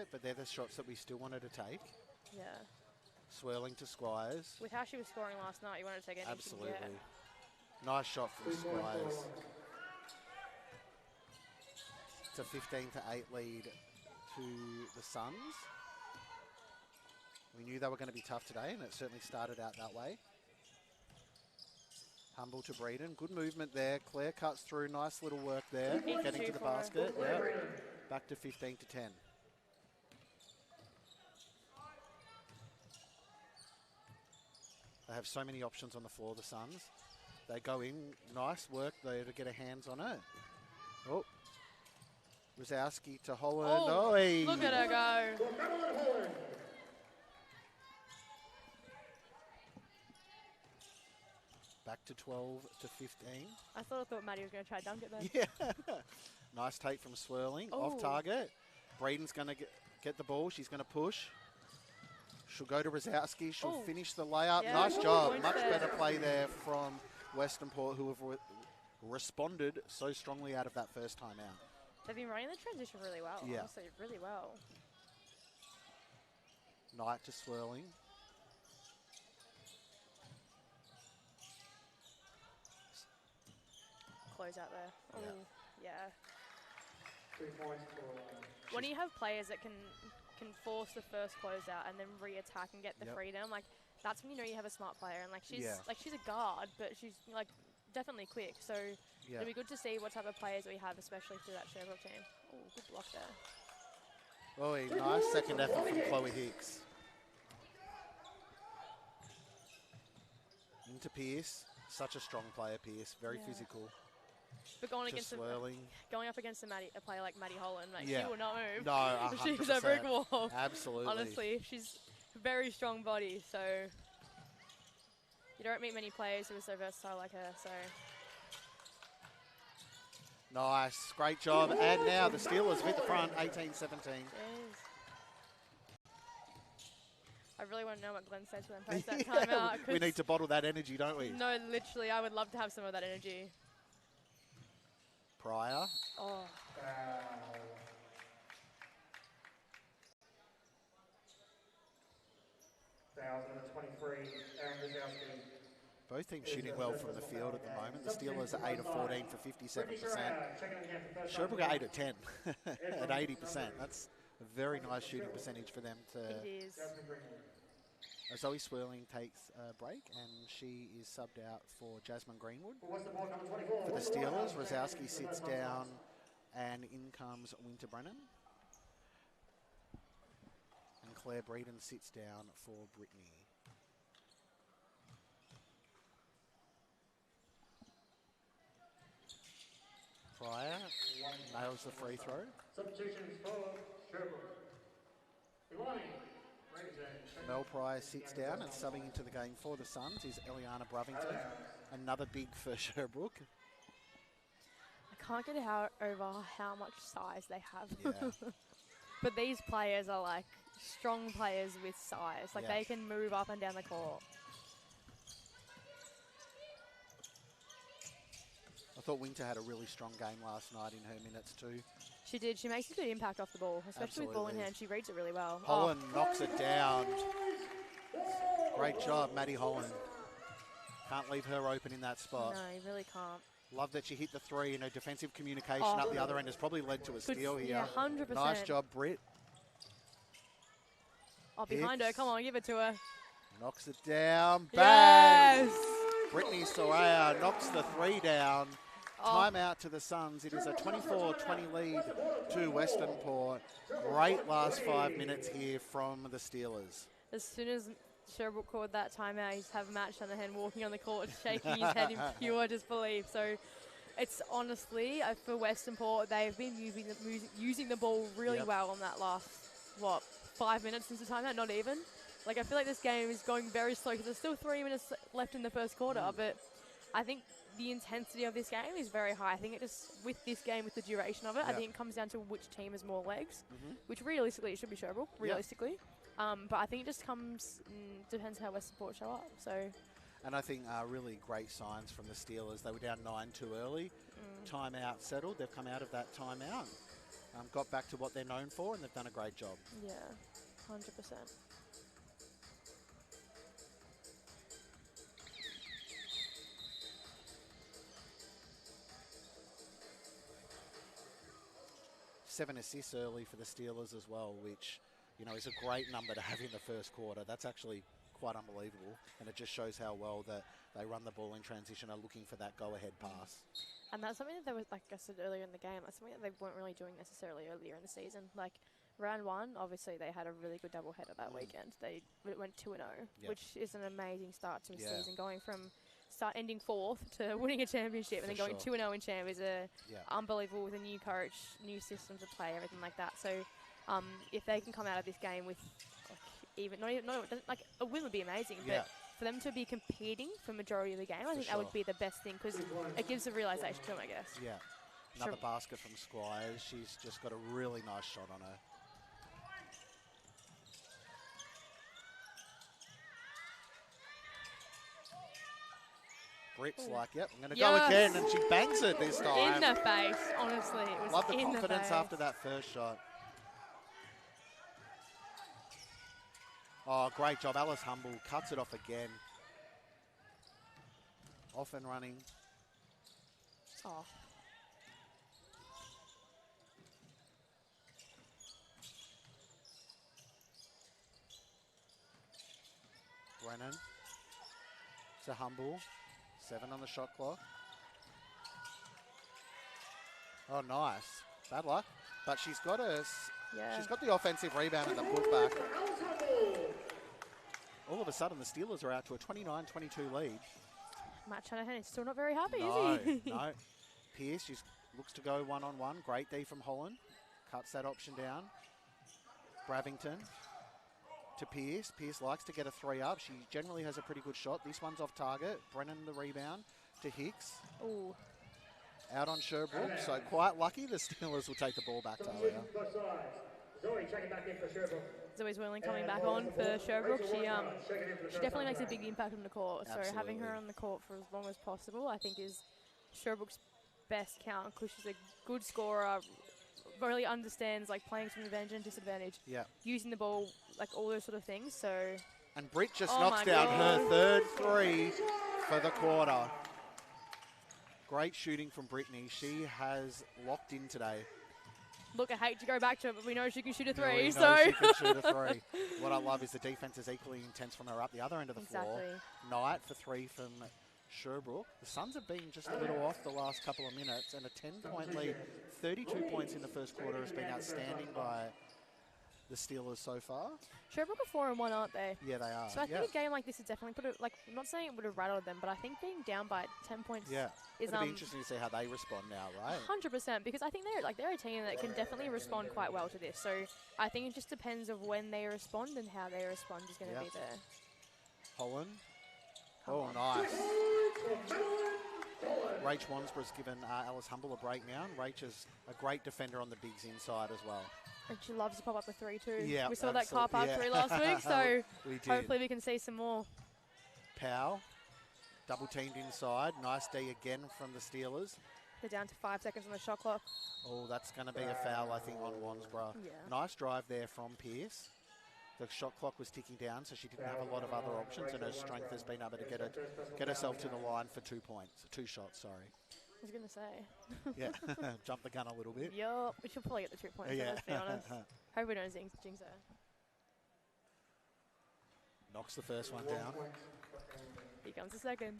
it, but they're the shots that we still wanted to take. Yeah. Swirling to Squires. With how she was scoring last night, you wanted to take anything. Absolutely. Nice shot from Squires. It's a 15-8 lead to the Suns. We knew they were going to be tough today, and it certainly started out that way. Humble to Breeden. Good movement there. Claire cuts through. Nice little work there. Getting to the basket. Yeah. Back to 15-10. They have so many options on the floor, the Suns. They go in. Nice work there to get a hands on it. Oh. Rosowski to Holland. Oh, look at her go. Back to 12 to 15. I thought Maddie was going to try to dunk it then. Yeah. Nice take from Swirling. Off target. Breeden's going to get the ball. She's going to push. She'll go to Rosowski. She'll finish the layup. Yeah. Nice job. Much better play there from Western Port, who have responded so strongly out of that first time out. They've been running the transition really well. Yeah. Honestly, really well. Knight to Swirling. Close out there. Oh, yeah. 3 points for... When you have players that can force the first closeout and then re-attack and get the freedom, like that's when you know you have a smart player. And like she's a guard, but she's like definitely quick. So it'll be good to see what type of players we have, especially through that Sherbrooke team. Oh, good block there. Oh, nice second effort from Chloe Hicks. Into Pierce. Such a strong player, Pierce. Very physical. But going up against a player like Maddie Holland, like she will not move. No, 100%. She's a brick wall. Absolutely. Honestly, she's a very strong body, so you don't meet many players who are so versatile like her. So nice, great job. And now the Steelers with the front, 18-17. I really want to know what Glenn said to them post that timeout. We need to bottle that energy, don't we? No, literally, I would love to have some of that energy. Pryor. Oh. Foul number 23, Aaron Rosowski. Both teams shooting well from the field at the moment. The Steelers are 8 of 14 for 57%. Sherbrooke are 8 of 10 at 80%. That's a very nice shooting percentage for them to. It is. Zoe Swirling takes a break, and she is subbed out for Jasmine Greenwood. For the Steelers, Rosowski sits down, and in comes Winter Brennan. And Claire Breeden sits down for Brittany. Pryor nails the free throw. Substitutions for Sherbrooke. Mel Pryor sits down, and subbing into the game for the Suns is Eliana Brovington, another big for Sherbrooke. I can't get over how much size they have. Yeah. But these players are like strong players with size. Like they can move up and down the court. I thought Winter had a really strong game last night in her minutes too. She did. She makes a good impact off the ball, especially with ball in hand. She reads it really well. Holland knocks it down. Great job, Maddie Holland. Can't leave her open in that spot. No, you really can't. Love that she hit the three, and her defensive communication up the other end has probably led to a steal here. Yeah, 100%. Nice job, Britt. Oh, behind her. Come on, give it to her. Knocks it down. Bang! Yes! Brittany Soraya knocks the three down. Timeout to the Suns. It is a 24-20 lead to Western Port. Great last 5 minutes here from the Steelers. As soon as Sherbrooke called that timeout, he's have Matt Shanahan walking on the court, shaking his head in pure disbelief. So it's honestly, for Western Port, they've been using the ball really well on that last, 5 minutes since the timeout? Not even. Like, I feel like this game is going very slow because there's still 3 minutes left in the first quarter, but I think the intensity of this game is very high. I think it just, with this game, with the duration of it, I think it comes down to which team has more legs, which realistically it should be Sherbrooke, realistically. But I think it just depends how Western Port show up. So, and I think really great signs from the Steelers. They were down 9 too early. Timeout settled. They've come out of that timeout. got back to what they're known for, and they've done a great job. Yeah, 100%. Seven assists early for the Steelers as well, which, you know, is a great number to have in the first quarter. That's actually quite unbelievable, and it just shows how well that they run the ball in transition, are looking for that go-ahead pass. And that's something that they were, like I said earlier in the game, that's something that they weren't really doing necessarily earlier in the season. Like, round one, obviously they had a really good doubleheader that weekend. They went 2-0, which is an amazing start to a season. Going from ending 4th to winning a championship and then going 2-0 in champ is unbelievable, with a new coach, new systems of play, everything like that. So if they can come out of this game with like a win would be amazing, but for them to be competing for majority of the game, I think that would be the best thing, because it gives a realisation to them, I guess. Yeah. Another basket from Squires. She's just got a really nice shot on her. Britt's like, yep, I'm going to go again, and she bangs it this time. In the face, honestly. It was Love the in confidence the face. after that first shot. Oh, great job. Alice Humble cuts it off again. Off and running. Oh. Brennan to Humble. 7 on the shot clock. Oh, nice. Bad luck. But she's got she's got the offensive rebound and the putback. All of a sudden, the Steelers are out to a 29-22 lead. Matt Shanahan is still not very happy, is he? No. Pierce just looks to go one-on-one. Great D from Holland. Cuts that option down. Bravington to Pierce. Pierce likes to get a 3 up. She generally has a pretty good shot. This one's off target. Brennan the rebound to Hicks. Ooh. Out on Sherbrooke. So quite lucky the Steelers will take the ball back to Talia. Zoe checking back in for Sherbrooke. Zoe Zwirling coming back on for Sherbrooke. She definitely makes a big impact on the court. Absolutely. So having her on the court for as long as possible, I think, is Sherbrooke's best count, because she's a good scorer, really understands like playing to advantage and disadvantage. Yeah. Using the ball, like all those sort of things. So. And Britt just knocks down her third 3 for the quarter. Great shooting from Brittany. She has locked in today. Look, I hate to go back to it, but we know she can shoot a 3. Yeah, we so know she can shoot a 3. What I love is the defense is equally intense from her up the other end of the floor. Knight for 3 from Sherbrooke. The Suns have been just a little off the last couple of minutes, and a 10-point lead. 32 points in the first quarter has been outstanding by the Steelers so far. Sherbrooke are 4-1, aren't they? Yeah, they are. So I think a game like this is definitely put it, like, I'm not saying it would have rattled them, but I think being down by 10 points is it'll be interesting to see how they respond now, right? 100%, because I think they're a team that can definitely respond quite well to this. So I think it just depends of when they respond, and how they respond is going to be there. Holland. Nice. Rach Wansborough's given Alice Humble a break now. And Rach is a great defender on the bigs inside as well. And she loves to pop up the 3 too. Yeah, we saw that car park 3 last week, so hopefully we can see some more. Powell, double teamed inside. Nice D again from the Steelers. They're down to 5 seconds on the shot clock. Oh, that's going to be a foul, I think, on Wansborough. Yeah. Nice drive there from Pierce. The shot clock was ticking down, so she didn't have a lot of other options, and her strength has been able to get herself to the line for 2 points. 2 shots, sorry. I was going to say. Yeah, jump the gun a little bit. Yup, we should probably get the 2 points, let's be honest. Hope we don't jinx her. Knocks the first one down. Here comes the second.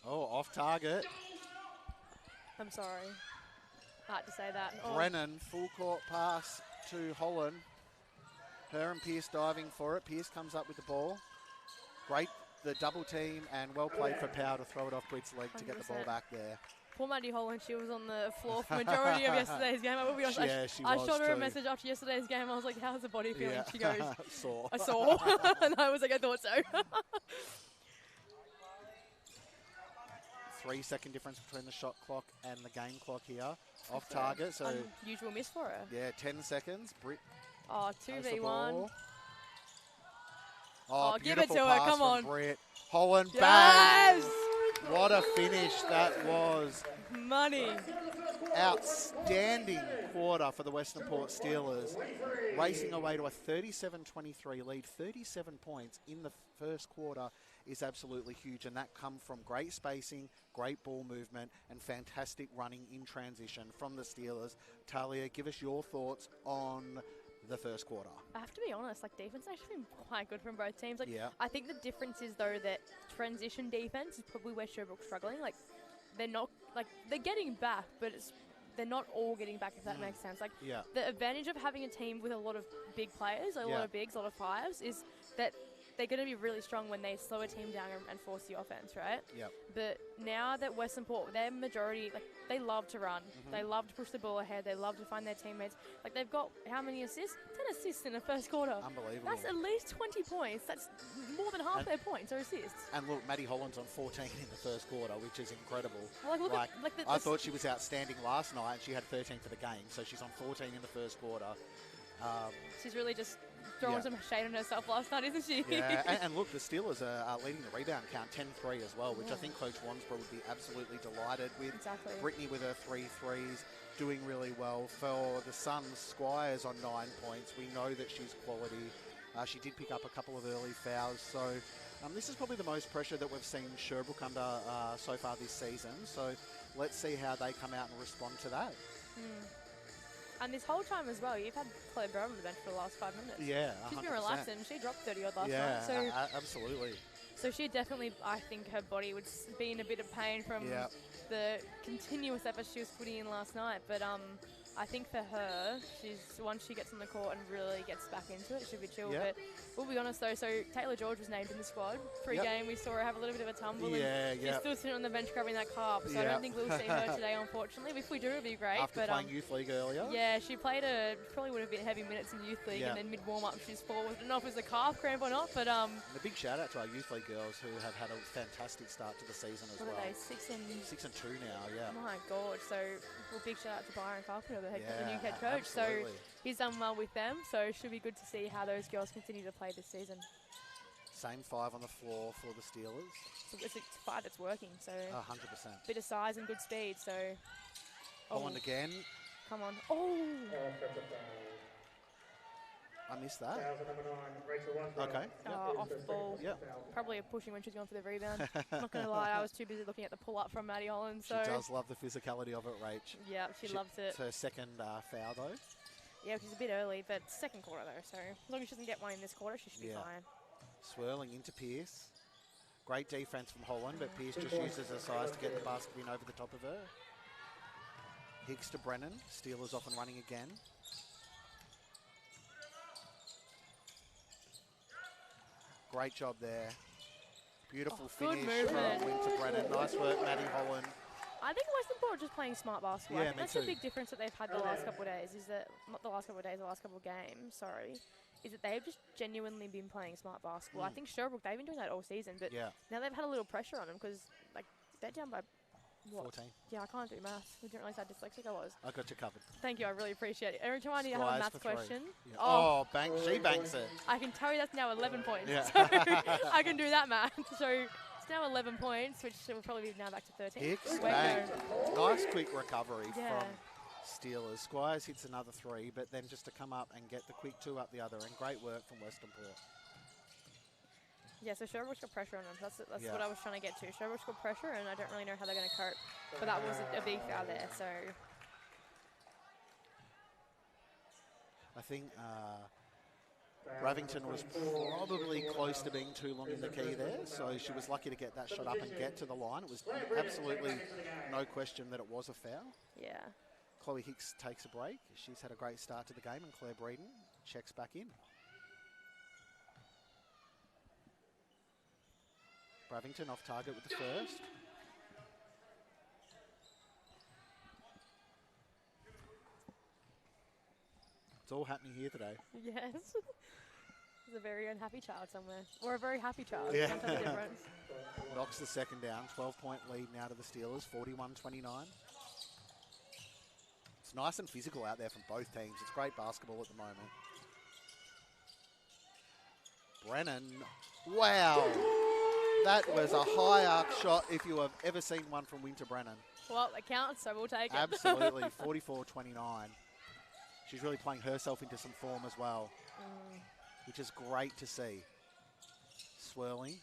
Oh, off target. I'm sorry. Hard to say that. Brennan, full court pass to Holland. Her and Pierce diving for it. Pierce comes up with the ball. Great, the double team, and well played for Powell to throw it off Britt's leg 100%. To get the ball back there. Poor Maddie Holland, she was on the floor for majority of yesterday's game. I will be honest. I shot her a message after yesterday's game. I was like, how's the body feeling? She goes, sore. I saw. And I was like, I thought so. 3 second difference between the shot clock and the game clock here. Off target, so unusual miss for her. Yeah, 10 seconds. Britt. 2v1. Oh, give it beautiful to her. pass Come from on. Britt. Holland, Yes! bang! What a finish that was. Money. Outstanding quarter for the Western Port Steelers. Racing away to a 37-23 lead. 37 points in the first quarter is absolutely huge, and that come from great spacing, great ball movement, and fantastic running in transition from the Steelers. Talia, give us your thoughts on the first quarter. I have to be honest, like, defense has actually been quite good from both teams. Like, Yeah. I think the difference is, though, that transition defense is probably where Sherbrooke's struggling. Like, they're not, like, they're getting back, but they're not all getting back, if that makes sense. Like, the advantage of having a team with a lot of big players, a lot of bigs, a lot of fives, is that they're going to be really strong when they slow a team down and force the offense, right? Yep. But now that Western Port, their majority, like, they love to run. They love to push the ball ahead. They love to find their teammates. Like, they've got how many assists? 10 assists in the first quarter. Unbelievable. That's at least 20 points. That's more than half their points are assists. And look, Maddie Holland's on 14 in the first quarter, which is incredible. Well, like, look at, I thought she was outstanding last night, and she had 13 for the game, so she's on 14 in the first quarter. She's really just throwing some shade on herself last night, isn't she? Yeah, and look, the Steelers are leading the rebound count 10-3 as well, which I think Coach Wansborough would be absolutely delighted with. Exactly. Brittany with her 3 threes, doing really well. For the Suns, Squires on 9 points. We know that she's quality. She did pick up a couple of early fouls, so this is probably the most pressure that we've seen Sherbrooke under so far this season. So let's see how they come out and respond to that. And this whole time as well, you've had Claire Brown on the bench for the last 5 minutes. Yeah, 100%. She's been relaxing. She dropped 30 odd last night. Yeah, So absolutely. So she definitely, I think her body would be in a bit of pain from the continuous effort she was putting in last night. But I think for her, once she gets on the court and really gets back into it, she'll be chill. But we'll be honest though, so Taylor George was named in the squad. Pre-game, we saw her have a little bit of a tumble. And she's still sitting on the bench grabbing that carb. So I don't think we'll see her today, unfortunately. If we do, it'll be great. After playing Youth League earlier? Yeah, she played probably would have been heavy minutes in Youth League, and then mid-warm-up she's forward. I don't know if it was a calf cramp or not, but... And a big shout-out to our Youth League girls who have had a fantastic start to the season as well. What are they, 6 and 2 now, yeah. My God. So, big shout-out to Byron Carpenter, the new head coach. Absolutely. So he's done well with them, so it should be good to see how those girls continue to play this season. Same 5 on the floor for the Steelers. So it's a 5 that's working, so 100%. Bit of size and good speed, so... Holland again. Come on. Oh! I missed that. Okay. Off the ball. Yep. Probably a pushing when she's going for the rebound. I'm not going to lie, I was too busy looking at the pull-up from Maddie Holland. So. She does love the physicality of it, Rach. Yeah, she loves it. It's her second foul, though. Yeah, which is a bit early, but second quarter, though. So as long as she doesn't get one in this quarter, she should be fine. Swirling into Pearce. Great defense from Holland, but Pearce just uses her size to get the basket in over the top of her. Hicks to Brennan. Steelers off and running again. Great job there. Beautiful finish from Winter Brennan. Nice work, Maddie Holland. I think Western Port are just playing smart basketball. Yeah, I think that's the big difference that they've had the last couple of days. Is that not the last couple of days, the last couple of games? Sorry, is that they've just genuinely been playing smart basketball. I think Sherbrooke, they've been doing that all season, but now they've had a little pressure on them because like they're down by what? 14. Yeah, I can't do maths. We didn't realize how dyslexic I was. I got you covered. Thank you, I really appreciate it. Every time I need to have a maths question. Yeah. Oh, she banks it. I can tell you that's now 11 points. Yeah. So I can do that math. So it's now 11 points, which will probably be now back to 13. Hicks, bang. Nice quick recovery from Steelers. Squires hits another 3, but then just to come up and get the quick 2 up the other, and great work from Western Port. Yeah, so Sherbrooke's got pressure on them. That's what I was trying to get to. Sherbrooke's got pressure, and I don't really know how they're going to cope. But that was a big foul there, so... I think Ravington was probably close to being too long in the key there, so she was lucky to get that shot up and get to the line. It was absolutely no question that it was a foul. Yeah. Chloe Hicks takes a break. She's had a great start to the game, and Claire Breeden checks back in. Ravington off target with the first. It's all happening here today. Yes. There's a very unhappy child somewhere. Or a very happy child. Yeah. Sometimes the difference. Knocks the second down. 12-point lead now to the Steelers. 41-29. It's nice and physical out there from both teams. It's great basketball at the moment. Brennan. Wow. That was a high arc shot if you have ever seen one from Winter Brennan. Well, it counts, so we'll take it. Absolutely. 44-29. She's really playing herself into some form as well, which is great to see. Swirling.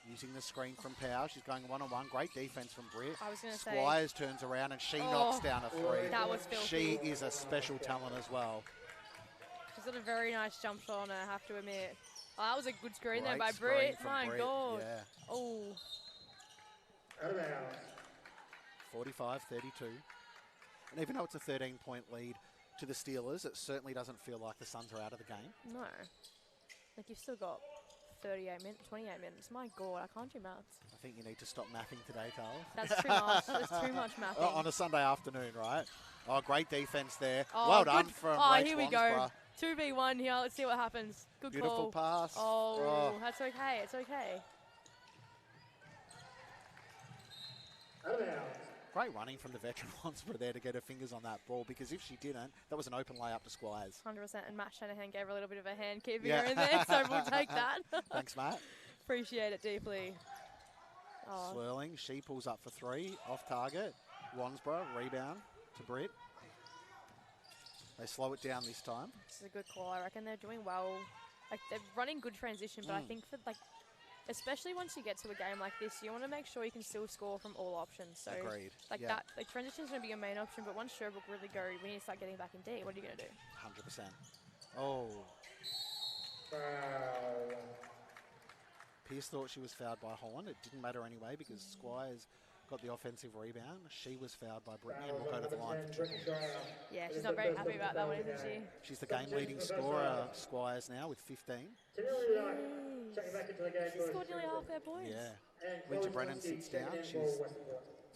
Using the screen from Power. She's going one-on-one. Great defense from Britt. I was going to say. Squires turns around and she knocks down a three. That was filthy. She is a special talent as well. She's got a very nice jump shot on her, I have to admit. Oh, that was a good screen there Great by screen Britt. from My Britt, God. yeah. Oh. 45-32. And even though it's a 13-point lead to the Steelers, it certainly doesn't feel like the Suns are out of the game. No. Like, you've still got 38 minutes, 28 minutes. My God, I can't do maths. I think you need to stop mathing today, Carl. That's too much. There's too much mathing. On a Sunday afternoon, right? Oh, great defense there. Oh, well done from Rach here we Wansborough. go. 2v1 here. Let's see what happens. Good Beautiful call. pass. Oh, that's okay. It's okay. Great running from the veteran Wansborough there to get her fingers on that ball, because if she didn't, that was an open layup to Squires. 100%. And Matt Shanahan gave her a little bit of a hand keeping her in there, so we'll take that. Thanks, Matt. Appreciate it deeply. Oh. Swirling. She pulls up for three. Off target. Wansborough. Rebound to Britt. They slow it down this time. This is a good call. I reckon they're doing well. Like, they're running good transition, but I think for, like, especially once you get to a game like this, you want to make sure you can still score from all options. So, agreed. Like that, like transition's going to be your main option, but once Sherbrooke really go, we need to start getting back in D. What are you going to do? 100%. Oh. Pierce thought she was fouled by Holland. It didn't matter anyway because Squires got the offensive rebound. She was fouled by Brittany and will go to the line for 2 points. Yeah, she's not very happy about that one, isn't she? She's the game-leading scorer, Squires, now with 15. She scored nearly half their points. Yeah. Winter Brennan sits down. She's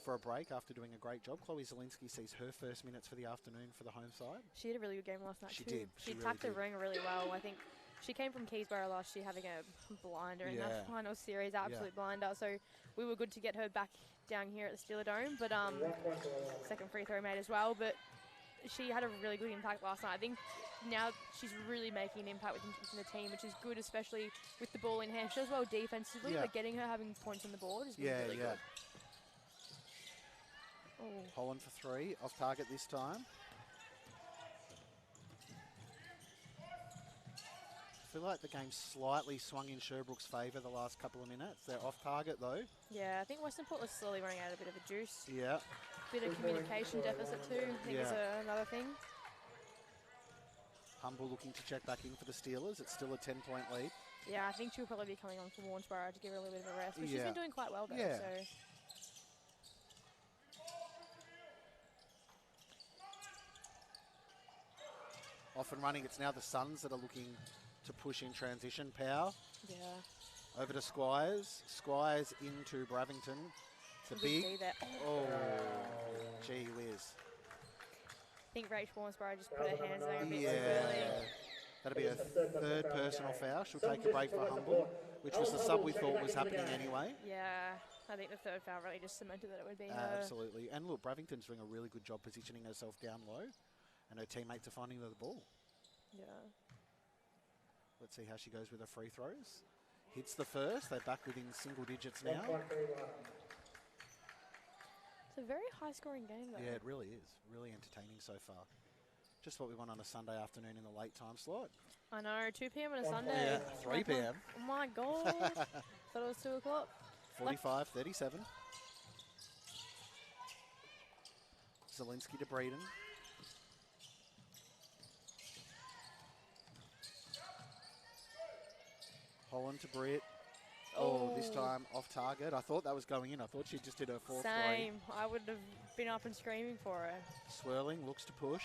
for a break after doing a great job. Chloe Zielinski sees her first minutes for the afternoon for the home side. She had a really good game last night She too. did. She really attacked the did. ring really well. I think she came from Keysborough last year having a blinder in that final series, absolute blinder. So we were good to get her back down here at the Steeler Dome. But second free throw made as well. But she had a really good impact last night. I think now she's really making an impact within the team, which is good, especially with the ball in hand. She does well defensively, but getting her having points on the board is really good. Oh. Holland for three, off target this time. I feel like the game slightly swung in Sherbrooke's favour the last couple of minutes. They're off target though. Yeah, I think Western Port was slowly running out a bit of a juice. Yeah. Bit of communication deficit too, I think is another thing. Humble looking to check back in for the Steelers. It's still a 10-point lead. Yeah, I think she'll probably be coming on for Warnsborough to give her a little bit of a rest. But she's been doing quite well though. Yeah. So. Off and running. It's now the Suns that are looking to push in transition. Power. Yeah. Over to Squires. Squires into Bravington. The big. Oh, gee whiz. I think Rach Warnsborough just put her hands there a bit too early. That'll be a third personal foul. She'll take a break for Humble, which was the sub we thought was happening anyway. Yeah, I think the third foul really just cemented that it would be her. Absolutely. And look, Bravington's doing a really good job positioning herself down low, and her teammates are finding her the ball. Yeah. Let's see how she goes with her free throws. Hits the first. They're back within single digits now. It's a very high-scoring game, though. Yeah, it really is. Really entertaining so far. Just what we want on a Sunday afternoon in the late time slot. I know, 2 p.m. on a Sunday. Yeah, 3 p.m. Oh my God. Thought it was 2 o'clock. 45-37. Zielinski to Breeden. Holland to Britt. Oh, this time off target. I thought that was going in. I thought she just did her fourth three. Same. I would have been up and screaming for her. Swirling, looks to push.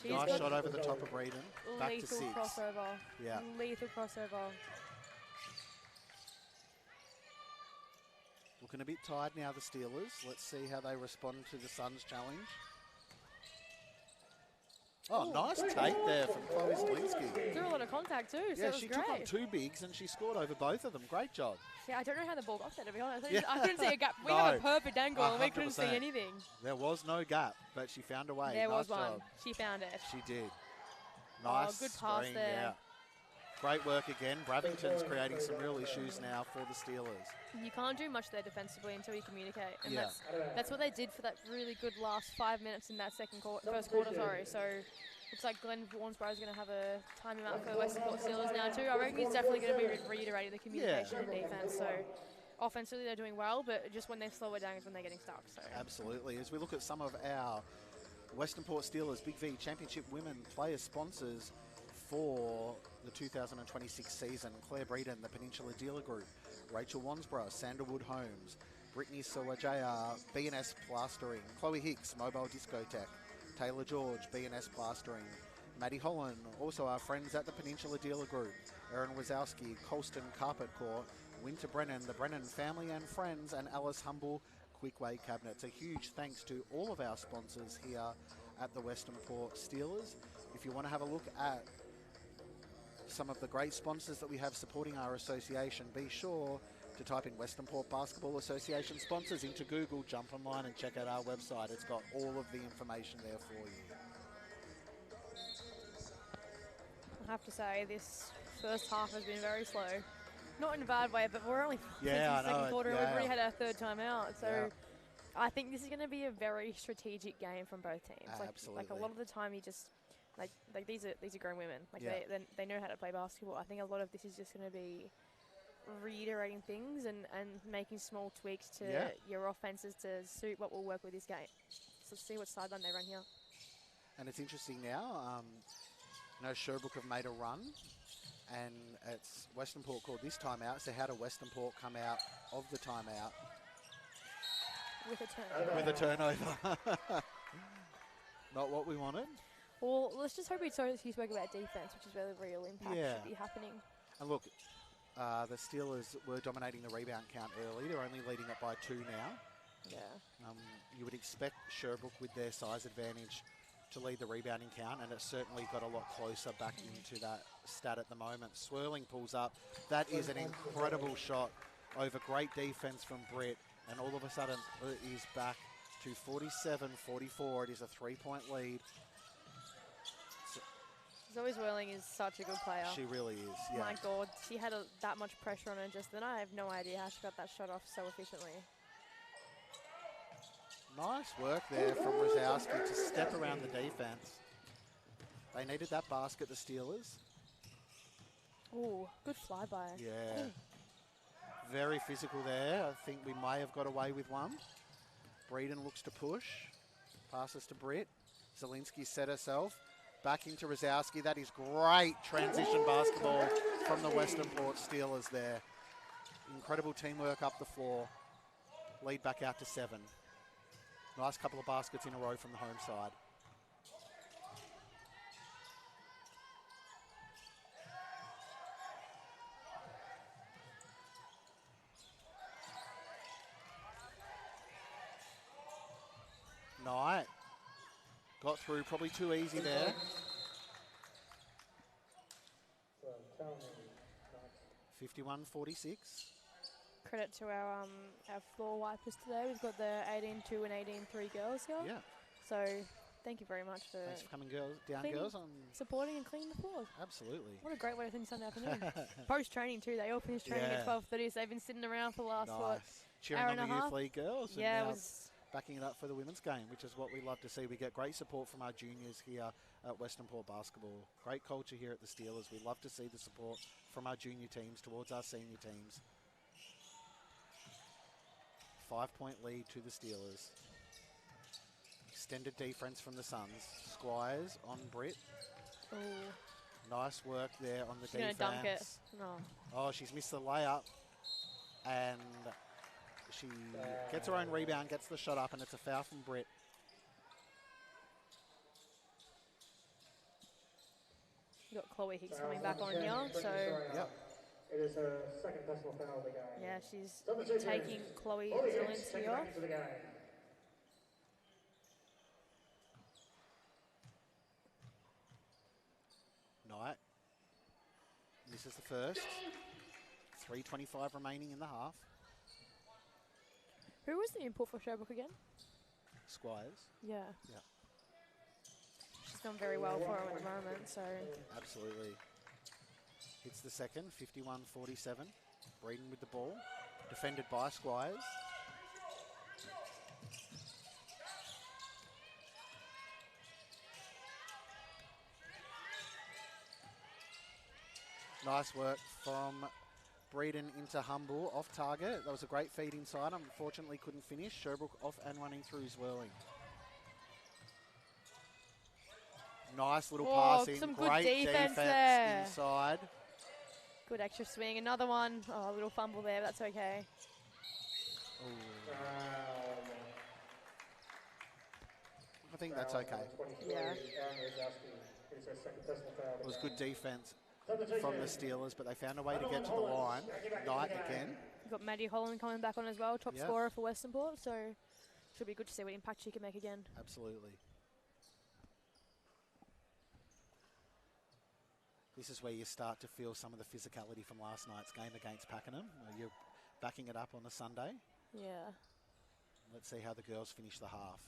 She's nice shot over the top of Breeden. Back to 6. Lethal crossover. Yeah. Lethal crossover. Looking a bit tired now, the Steelers. Let's see how they respond to the Suns challenge. Oh, nice take there from Chloe Zielinski. Threw a lot of contact too, so yeah, it was she great. took on 2 bigs and she scored over both of them. Great job. Yeah, I don't know how the ball got there, to be honest. I couldn't see a gap. We have a perfect angle and we couldn't see anything. There was no gap, but she found a way. There was nice one. job. She found it. She did. Nice good pass screen, there. yeah. Great work again. Bravington's creating some real issues now for the Steelers. You can't do much there defensively until you communicate, and that's what they did for that really good last 5 minutes in that first quarter. So looks like Glenn Warnsborough is going to have a timeout for Western Port Steelers now too. I reckon he's definitely going to be reiterating the communication and defense. So offensively they're doing well, but just when they slow it down is when they're getting stuck. So absolutely. As we look at some of our Western Port Steelers Big V Championship Women player sponsors for the 2026 season: Claire Breeden, the Peninsula Dealer Group; Rachel Wansborough, Sandalwood Homes; Brittany Sawajaya, B&S Plastering; Chloe Hicks, Mobile Discotheque; Taylor George, B&S Plastering; Maddie Holland, also our friends at the Peninsula Dealer Group; Erin Wazowski, Colston Carpet Court; Winter Brennan, the Brennan Family and Friends; and Alice Humble, Quickway Cabinets. A huge thanks to all of our sponsors here at the Western Port Steelers. If you want to have a look at some of the great sponsors that we have supporting our association, be sure to type in Western Port Basketball Association sponsors into Google, jump online and check out our website. It's got all of the information there for you. I have to say, this first half has been very slow. Not in a bad way, but we're only in the second quarter. We've already had our third time out. So I think this is going to be a very strategic game from both teams. Absolutely. Like a lot of the time you just... Like these are grown women. They know how to play basketball. I think a lot of this is just going to be reiterating things and making small tweaks to your offenses to suit what will work with this game. So let's see what sideline they run here. And it's interesting now. Sherbrooke have made a run, and it's Western Port called this timeout. So how do Western Port come out of the timeout? With a turnover. Not what we wanted. Well, let's just hope he spoke about defense, which is where the real impact should be happening. And look, the Steelers were dominating the rebound count early. They're only leading it by 2 now. Yeah. You would expect Sherbrooke, with their size advantage, to lead the rebounding count, and it's certainly got a lot closer back into that stat at the moment. Swirling pulls up. That is an incredible shot over great defense from Britt, and all of a sudden it is back to 47-44. It is a 3-point lead. Zoe Swirling is such a good player. She really is, yeah. My God, she had that much pressure on her just then. I have no idea how she got that shot off so efficiently. Nice work there from Rosowski to step around the defense. They needed that basket, the Steelers. Ooh, good flyby. Yeah. Very physical there. I think we may have got away with one. Breeden looks to push. Passes to Britt. Zielinski set herself. Back into Rosowski. That is great transition basketball from the Western Port Steelers there. Incredible teamwork up the floor. Lead back out to 7. Nice couple of baskets in a row from the home side. Knight got through, probably too easy there. 51-46. Credit to our floor wipers today. We've got the 18-2 and 18-3 girls here. Yeah. So thank you very much for thanks for coming down, girls. Supporting and cleaning the floors. Absolutely. What a great way to finish Sunday afternoon. Post-training too. They all finished training at 12:30, so they've been sitting around for the last, cheering hour on and the a half. youth league girls. Yeah, and it was backing it up for the women's game, which is what we love to see. We get great support from our juniors here at Western Port Basketball. Great culture here at the Steelers. We love to see the support from our junior teams towards our senior teams. 5-point lead to the Steelers. Extended defense from the Suns. Squires on Britt. Ooh. Nice work there on the defense. She's gonna dunk it. No. Oh, she's missed the layup. And she gets her own rebound, gets the shot up, and it's a foul from Britt. You got Chloe Hicks coming back on here, so yep. It is her second personal foul of the game. Yeah, she's taking Chloe Zielinski off. Knight misses the first. 3:25 remaining in the half. Who was the input for Sherbrooke again? Squires. Yeah. Yeah. She's done very well for him at the moment, so. Absolutely. Hits the second, 51-47. Breeden with the ball. Defended by Squires. Nice work from Breeden into Humble, off target. That was a great feed inside. Unfortunately couldn't finish. Sherbrooke off and running through Zwirling. Nice little passing. Some good great defense there. Inside. Good extra swing. Another one. Oh, a little fumble there, but that's okay. Ooh. I think that's okay. Yeah. It was good defense from the Steelers, but they found a way to get to the line. Knight again. We've got Maddie Holland coming back on as well, top scorer for Western Port, so should be good to see what impact she can make again. Absolutely. This is where you start to feel some of the physicality from last night's game against Pakenham. You're backing it up on a Sunday. Yeah. Let's see how the girls finish the half.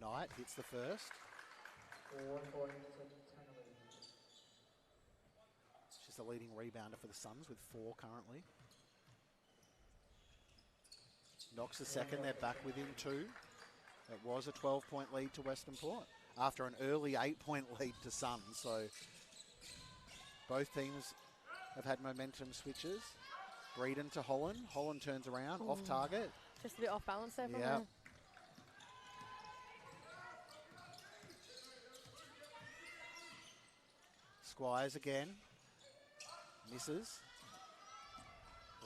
Knight hits the first. She's the leading rebounder for the Suns with 4 currently. Knocks the second, they're back within 2. It was a 12-point lead to Western Port after an early 8-point lead to Suns. So both teams have had momentum switches. Breeden to Holland. Holland turns around, off target. Just a bit off balance there from yeah. her. Squires again. Misses.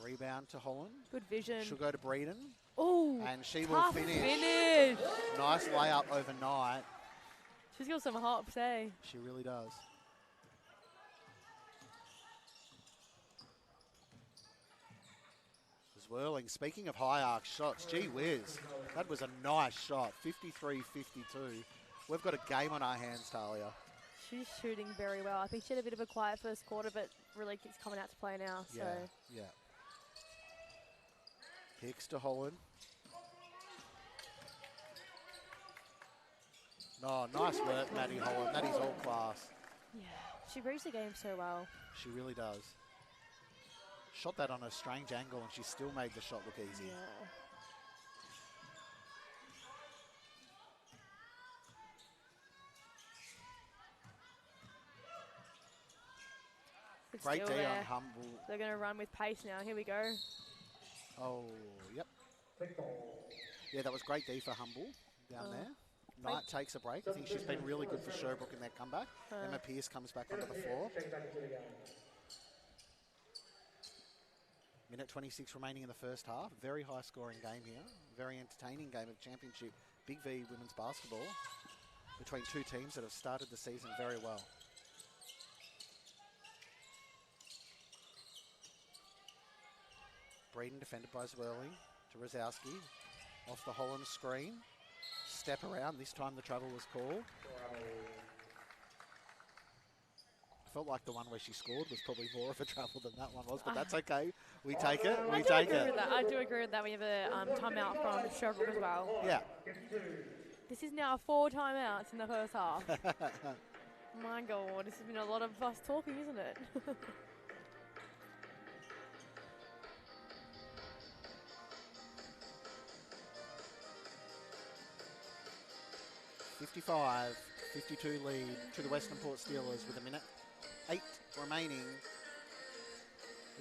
Rebound to Holland. Good vision. She'll go to Breeden. Oh, and she will finish. Nice layup overnight. She's got some hops, eh? She really does. Zwirling, speaking of high arc shots, gee whiz, that was a nice shot, 53-52. We've got a game on our hands, Talia. She's shooting very well. I think she had a bit of a quiet first quarter, but really it's coming out to play now. So. Yeah. Hicks to Holland. Oh, nice work, Maddie Holland. That is all class. Yeah, she reads the game so well. She really does. Shot that on a strange angle and she still made the shot look easy. Yeah. Great D on Humble. They're going to run with pace now. Here we go. Oh, yep. Yeah, that was great D for Humble down there. Knight takes a break. I think she's been really good for Sherbrooke in their comeback. Emma Pearce comes back onto the floor. Minute 26 remaining in the first half. Very high scoring game here. Very entertaining game of championship Big V women's basketball between two teams that have started the season very well. Breeden defended by Zwirling to Rosowski. Off the Holland screen. Step around. This time the travel was called. Felt like the one where she scored was probably more of a travel than that one was, but that's okay. We take it. We take it. I do agree with that. We have a timeout from Sherbrooke as well. Yeah. This is now 4 timeouts in the first half. My God, this has been a lot of us talking, isn't it? 55-52 lead to the Western Port Steelers with a minute 8 remaining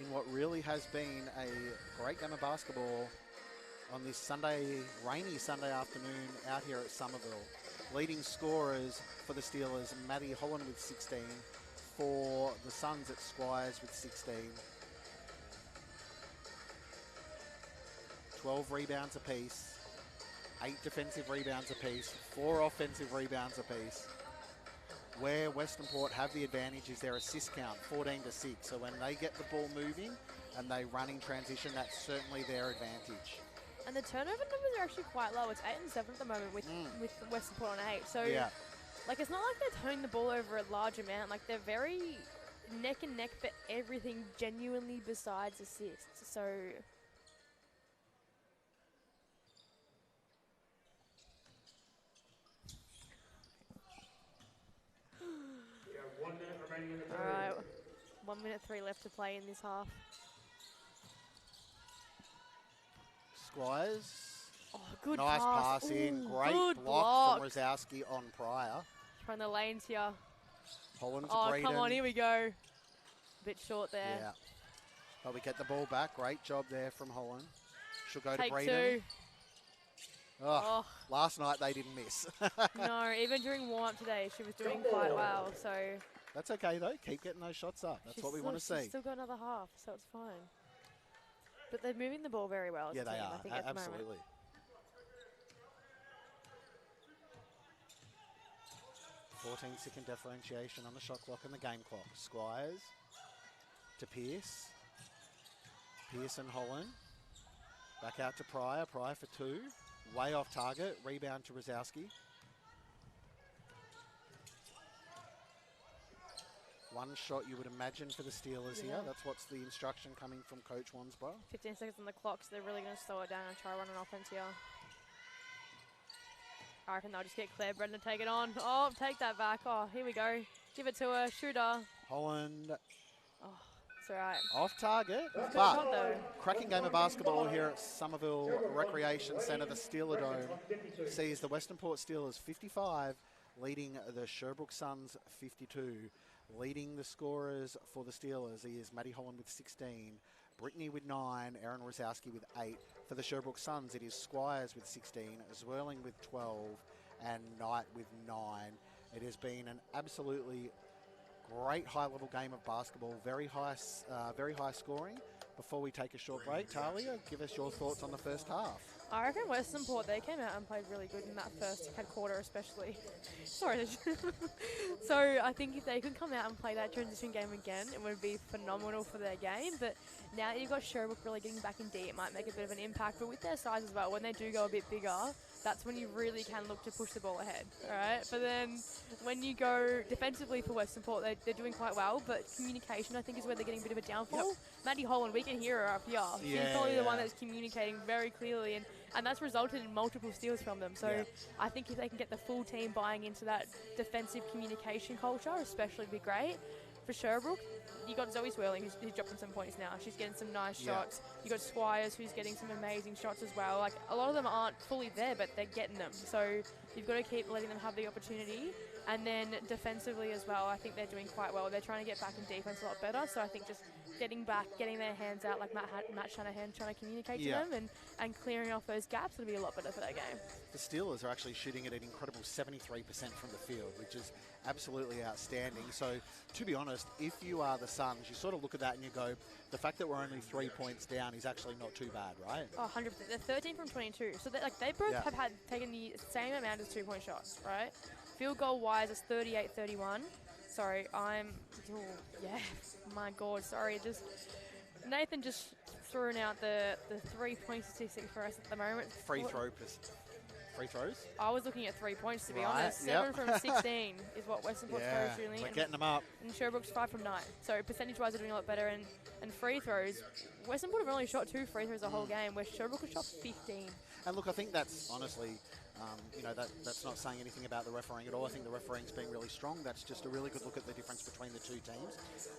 in what really has been a great game of basketball on this rainy Sunday afternoon out here at Somerville. Leading scorers for the Steelers, Maddie Holland with 16. For the Suns at Squires with 16. 12 rebounds apiece. 8 defensive rebounds apiece, 4 offensive rebounds apiece. Where Western Port have the advantage is their assist count, 14-6. So when they get the ball moving and they run in transition, that's certainly their advantage. And the turnover numbers are actually quite low. It's 8 and 7 at the moment with Western Port on 8. So like it's not like they're turning the ball over a large amount. Like they're very neck and neck for everything genuinely besides assists. So 1:03 left to play in this half. Squires. Oh, good nice pass Ooh, in. Great good block from Rosowski on Pryor. Trying the lanes here. Holland to Oh, Braden. come on, here we go. Bit short there. Yeah. But we get the ball back. Great job there from Holland. She'll go Take to Braden. 2. Oh, last night they didn't miss. No, even during warm-up today, she was doing quite well. So that's okay, though. Keep getting those shots up. That's what we want to see. She's still got another half, so it's fine. But they're moving the ball very well as a team, they are. I think, at the moment. Absolutely. 14-second differentiation on the shot clock and the game clock. Squires to Pearce. Pearce and Holland. Back out to Pryor. Pryor for 2. Way off target. Rebound to Rosowski. One shot you would imagine for the Steelers here. That's what's the instruction coming from Coach Wansborough. 15 seconds on the clock, so they're really going to slow it down and try running offense here. I reckon they'll just get Claire Brendan to take it on. Oh, take that back. Oh, here we go. Give it to her. Shooter. Holland. Oh, it's all right. Off target, Good but shot, though. cracking game of basketball here at Somerville Recreation Centre. The Steeler Dome sees the Western Port Steelers 55, leading the Sherbrooke Suns 52. Leading the scorers for the Steelers is Maddie Holland with 16, Brittany with 9, Erin Rosowski with 8. For the Sherbrooke Suns, it is Squires with 16, Zwirling with 12, and Knight with 9. It has been an absolutely great high-level game of basketball, very high scoring. Before we take a short break, Talia, give us your thoughts on the first half. I reckon Western Port, they came out and played really good in that first quarter especially. Sorry. So I think if they could come out and play that transition game again, it would be phenomenal for their game. But now that you've got Sherbrooke really getting back in D, it might make a bit of an impact. But with their size as well, when they do go a bit bigger, that's when you really can look to push the ball ahead, all right? But then when you go defensively for Western Port, they're doing quite well, but communication, I think, is where they're getting a bit of a downfall. Yep. Maddie Holland, we can hear her up here. She's probably the one that's communicating very clearly, and that's resulted in multiple steals from them. So I think if they can get the full team buying into that defensive communication culture, especially, be great. For Sherbrooke, you got Zoe Swirling, who's dropping some points now. She's getting some nice shots. You got Squires, who's getting some amazing shots as well. Like, a lot of them aren't fully there, but they're getting them. So you've got to keep letting them have the opportunity. And then defensively as well, I think they're doing quite well. They're trying to get back in defense a lot better. So I think just getting back, getting their hands out like Matt Shanahan, trying to communicate to them and clearing off those gaps will be a lot better for that game. The Steelers are actually shooting at an incredible 73% from the field, which is absolutely outstanding. So, to be honest, if you are the Suns, you sort of look at that and you go, the fact that we're only 3 points down is actually not too bad, right? Oh, 100%. They're 13 from 22. So they both have taken the same amount as 2-point shots, right? Field goal wise, it's 38-31. Sorry, my God, sorry. Nathan just threw out the 3-point statistic for us at the moment. Free throws? I was looking at 3 points, to be honest. 7 from 16 is what Western Port's shooting. We're getting them up. And Sherbrooke's 5 from 9. So percentage-wise, they're doing a lot better. And free throws, Western Port have only shot 2 free throws the whole game, where Sherbrooke has shot 15. And look, I think that's honestly, that's not saying anything about the refereeing at all. I think the refereing's been really strong. That's just a really good look at the difference between the two teams.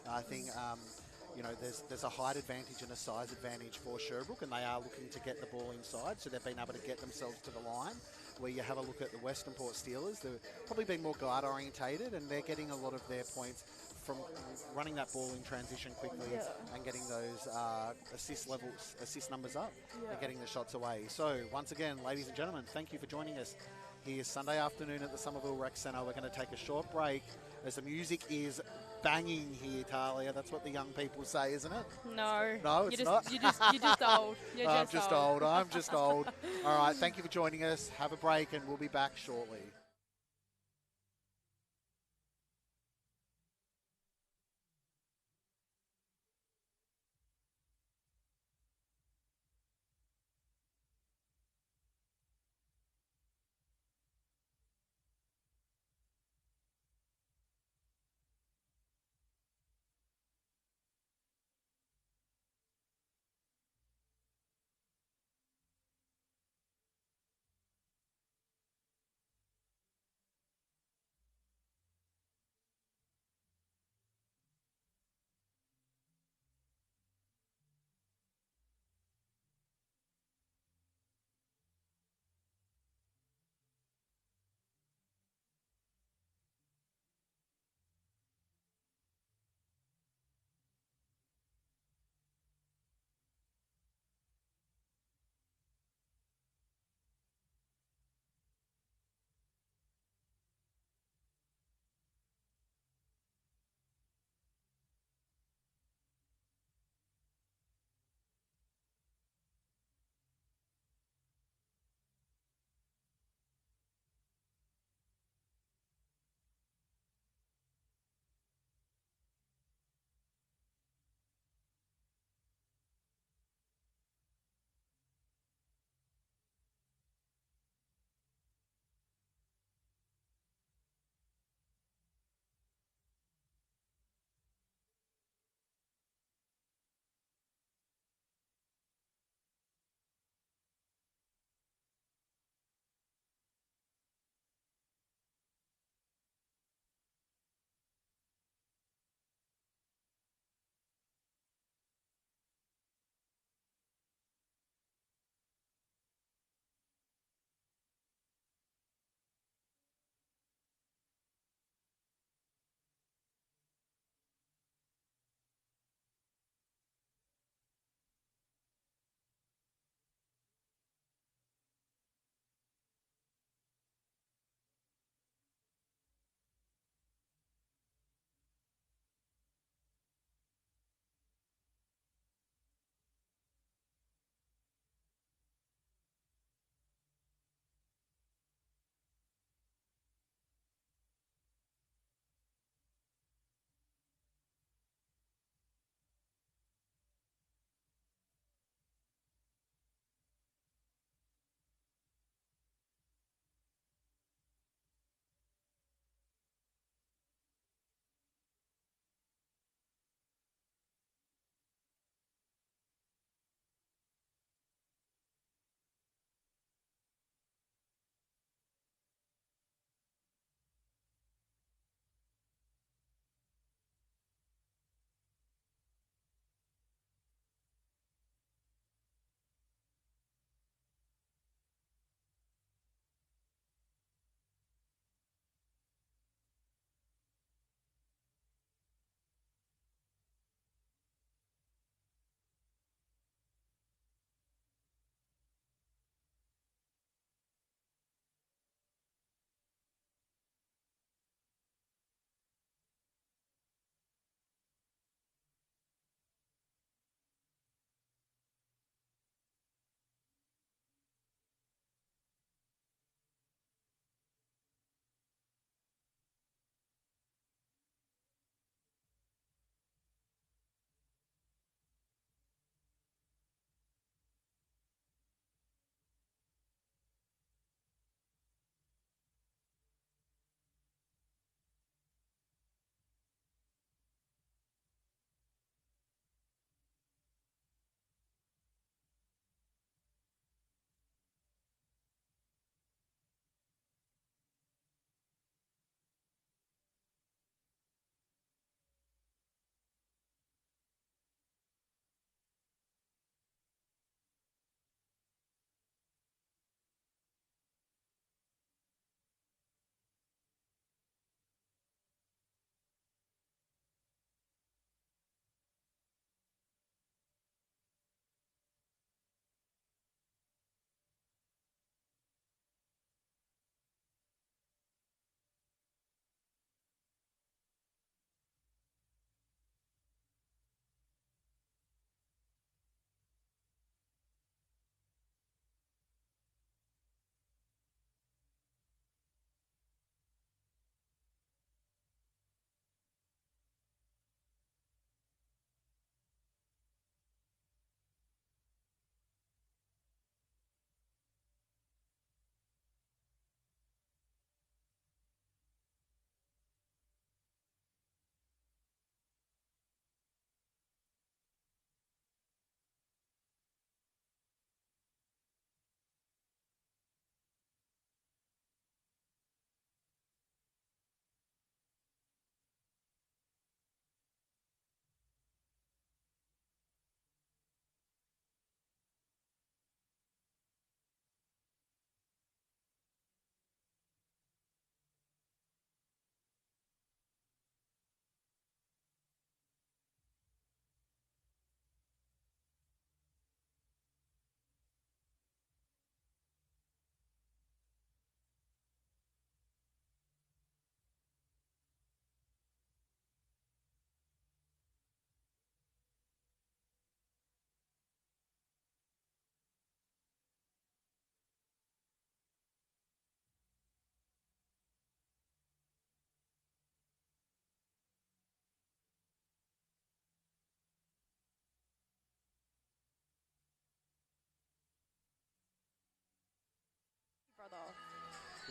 I think, there's a height advantage and a size advantage for Sherbrooke, and they are looking to get the ball inside, so they've been able to get themselves to the line. Where you have a look at the Western Port Steelers, they've probably been more guard orientated, and they're getting a lot of their points from running that ball in transition quickly and getting those assist numbers up and getting the shots away. So once again, ladies and gentlemen, thank you for joining us here Sunday afternoon at the Somerville Rec Centre. We're going to take a short break as the music is banging here, Talia. That's what the young people say, isn't it? No. No, it's not? You're just old. I'm just old. All right, thank you for joining us. Have a break and we'll be back shortly.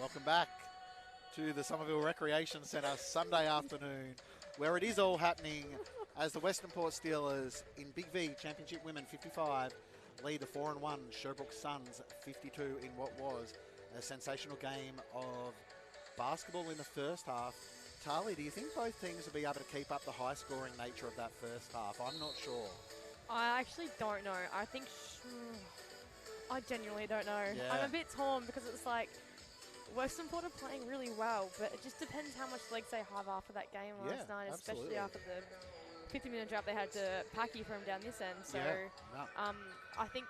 Welcome back to the Somerville Recreation Centre Sunday afternoon, where it is all happening as the Western Port Steelers in Big V Championship Women 55 lead the 4-1 Sherbrooke Suns 52 in what was a sensational game of basketball in the first half. Tali, do you think both teams will be able to keep up the high-scoring nature of that first half? I'm not sure. I actually don't know. I think... I genuinely don't know. Yeah. I'm a bit torn because it's like Western Port are playing really well, but it just depends how much legs they have after that game last night, especially after the 50-minute drought they had to packy from down this end. So I think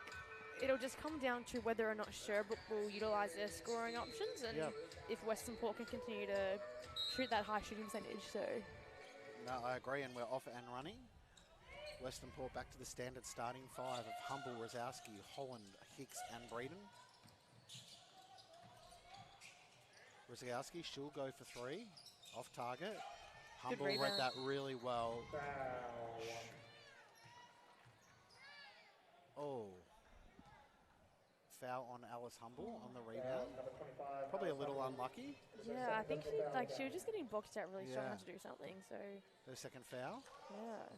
it'll just come down to whether or not Sherbrooke will utilise their scoring options and if Western Port can continue to shoot that high shooting percentage. So no, I agree, and we're off and running. Western Port back to the standard starting five of Humble, Rosowski, Holland, Hicks and Breeden. Rosowski, she'll go for three, off target. Humble read that really well. Oh. Foul on Alice Humble on the rebound. Probably a little unlucky. Yeah, I think she was just getting boxed out really strong to do something. So her second foul. Yeah.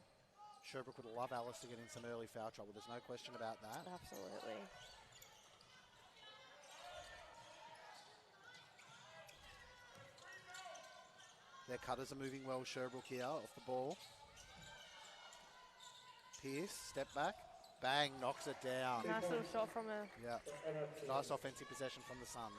Sherbrooke would love Alice to get in some early foul trouble. There's no question about that. Absolutely. Their cutters are moving well, Sherbrooke here, off the ball. Pierce, step back. Bang, knocks it down. Nice little shot from her. Yeah. Nice offensive possession from the Suns.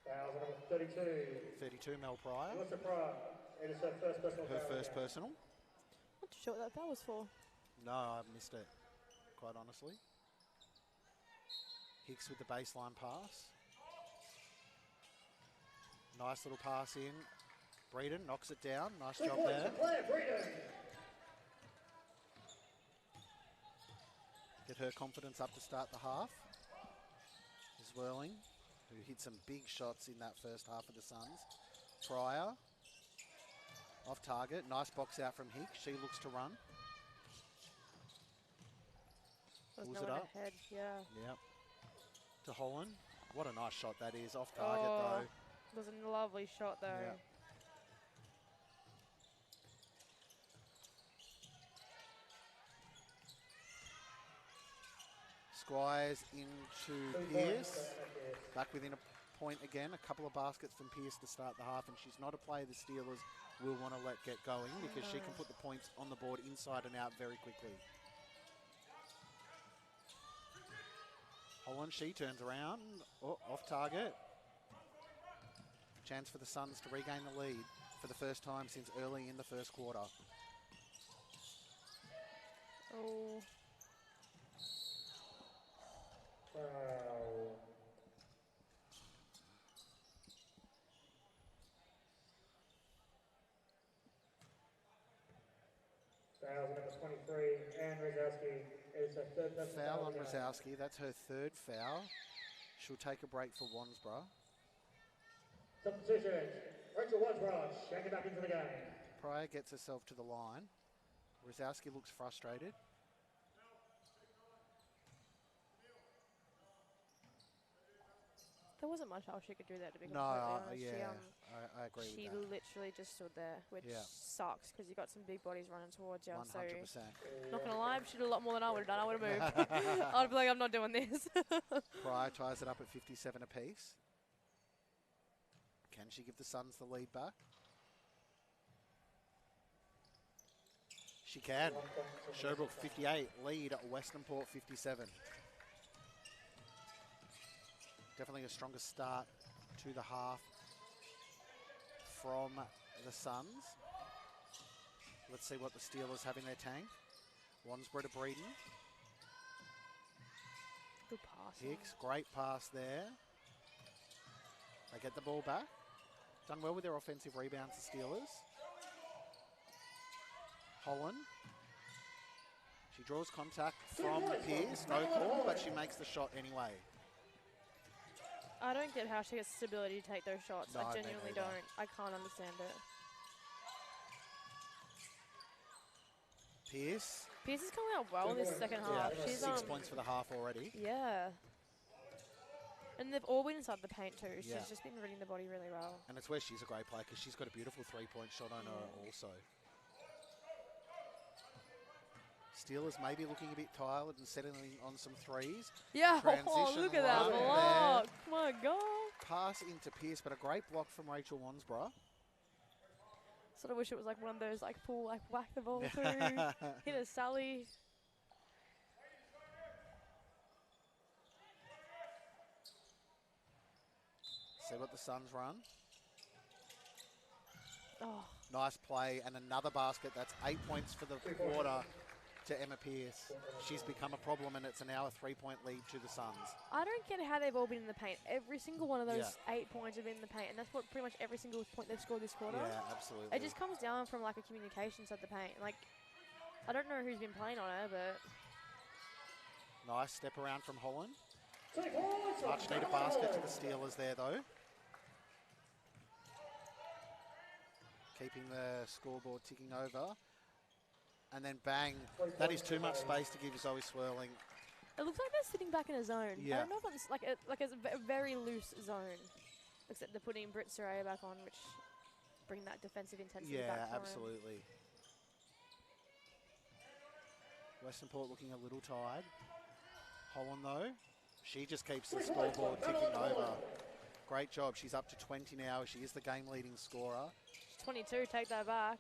Fouls number 32. 32, Mel Pryor. Melissa Pryor. It is her first personal Her foul. first personal. Not too sure what that foul was for. No, I missed it, quite honestly. Hicks with the baseline pass. Nice little pass in. Breeden knocks it down. Nice job there. Get her confidence up to start the half. Is Whirling, who hit some big shots in that first half of the Suns. Pryor, off target. Nice box out from Hicks. She looks to run. Pulls it up. Ahead. Yeah. Yep. To Holland. What a nice shot that is. Off target though. It was a lovely shot though. Yeah. Squires into Pierce. Back within a point again. A couple of baskets from Pierce to start the half, and she's not a player the Steelers will want to let get going because she can put the points on the board inside and out very quickly. Holland, she turns around. Oh, off target. Chance for the Suns to regain the lead for the first time since early in the first quarter. Oh. Foul. Fouls number 23, Anne Rosowski. It is her third personal Foul on of the game. Rosowski. That's her third foul. She'll take a break for Wansborough. Substitution. Rachel Wadsborough, shaking back into the game. Pryor gets herself to the line. Rosowski looks frustrated. There wasn't much else she could do there, to be No, completely honest. I agree with She that. literally just stood there, which sucks because you got some big bodies running towards you. 100%. So, not gonna lie, she did a lot more than I would have done. I would have moved. I'd be like, I'm not doing this. Pryor ties it up at 57 apiece. Can she give the Suns the lead back? She can. Sherbrooke 58, lead at Western Port 57. Definitely a stronger start to the half from the Suns. Let's see what the Steelers have in their tank. Wansborough to Breeden. Good pass. Hicks, great pass there. They get the ball back. Done well with their offensive rebounds, the Steelers. Holland. She draws contact from Pierce. No call, but she makes the shot anyway. I don't get how she gets stability to take those shots. No, I genuinely don't. I can't understand it. Pierce. Pierce is coming out well this second half. Yeah, She's 6 points for the half already. Yeah. And they've all been inside the paint too. She's Yeah. just been reading the body really well. And it's where she's a great player because she's got a beautiful three-point shot on her also. Steelers maybe looking a bit tired and settling on some threes. Yeah, Transition look at that run block. there. My God. Pass into Pierce, but a great block from Rachel Wansborough. Sort of wish it was like one of those like pull, like whack the ball through, hit a Sally. See what the Suns run. Oh, Nice play and another basket. That's 8 points for the quarter to Emma Pierce. She's become a problem and it's now a 3-point lead to the Suns. I don't get how they've all been in the paint. Every single one of those 8 points have been in the paint, and that's what pretty much every single point they've scored this quarter. Yeah, absolutely. It just comes down from like a communication side of the paint. Like, I don't know who's been playing on her, but Nice step around from Holland. Much needed basket to the Steelers there though. Keeping the scoreboard ticking over. And then bang, that is too much space to give Zoe Swirling. it looks like they're sitting back in a zone. Yeah. I don't know if it's like a very loose zone. Except they're putting Britt Soraya back on, which bring that defensive intensity back Yeah, for 'em. absolutely. Western Port looking a little tired. Holland though, she just keeps the scoreboard ticking over. Great job. She's up to 20 now. She is the game leading scorer. 22, take that back.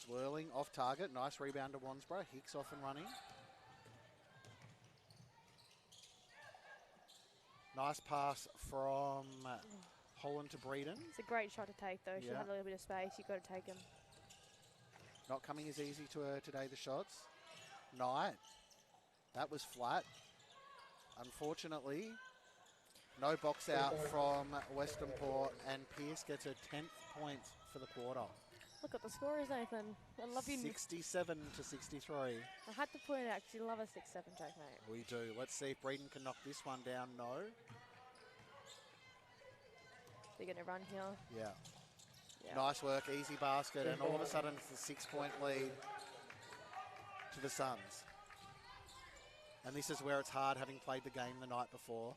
Swirling off target. Nice rebound to Wansborough. Hicks off and running. Nice pass from Holland to Breeden. It's a great shot to take, though. She Yeah. had a little bit of space. You've got to take him. Not coming as easy to her today, the shots. Knight. That was flat. Unfortunately, no box out from Western Port, and Pierce gets her 10th point for the quarter. Look at the scores, Nathan. I love you. 67 to 63. I had to point it out because you love a 6-7 joke, mate. We do. Let's see if Breeden can knock this one down. No. They're going to run here. Yeah. Yeah. Nice work, easy basket, and all of a sudden it's a 6-point lead to the Suns. And this is where it's hard, having played the game the night before.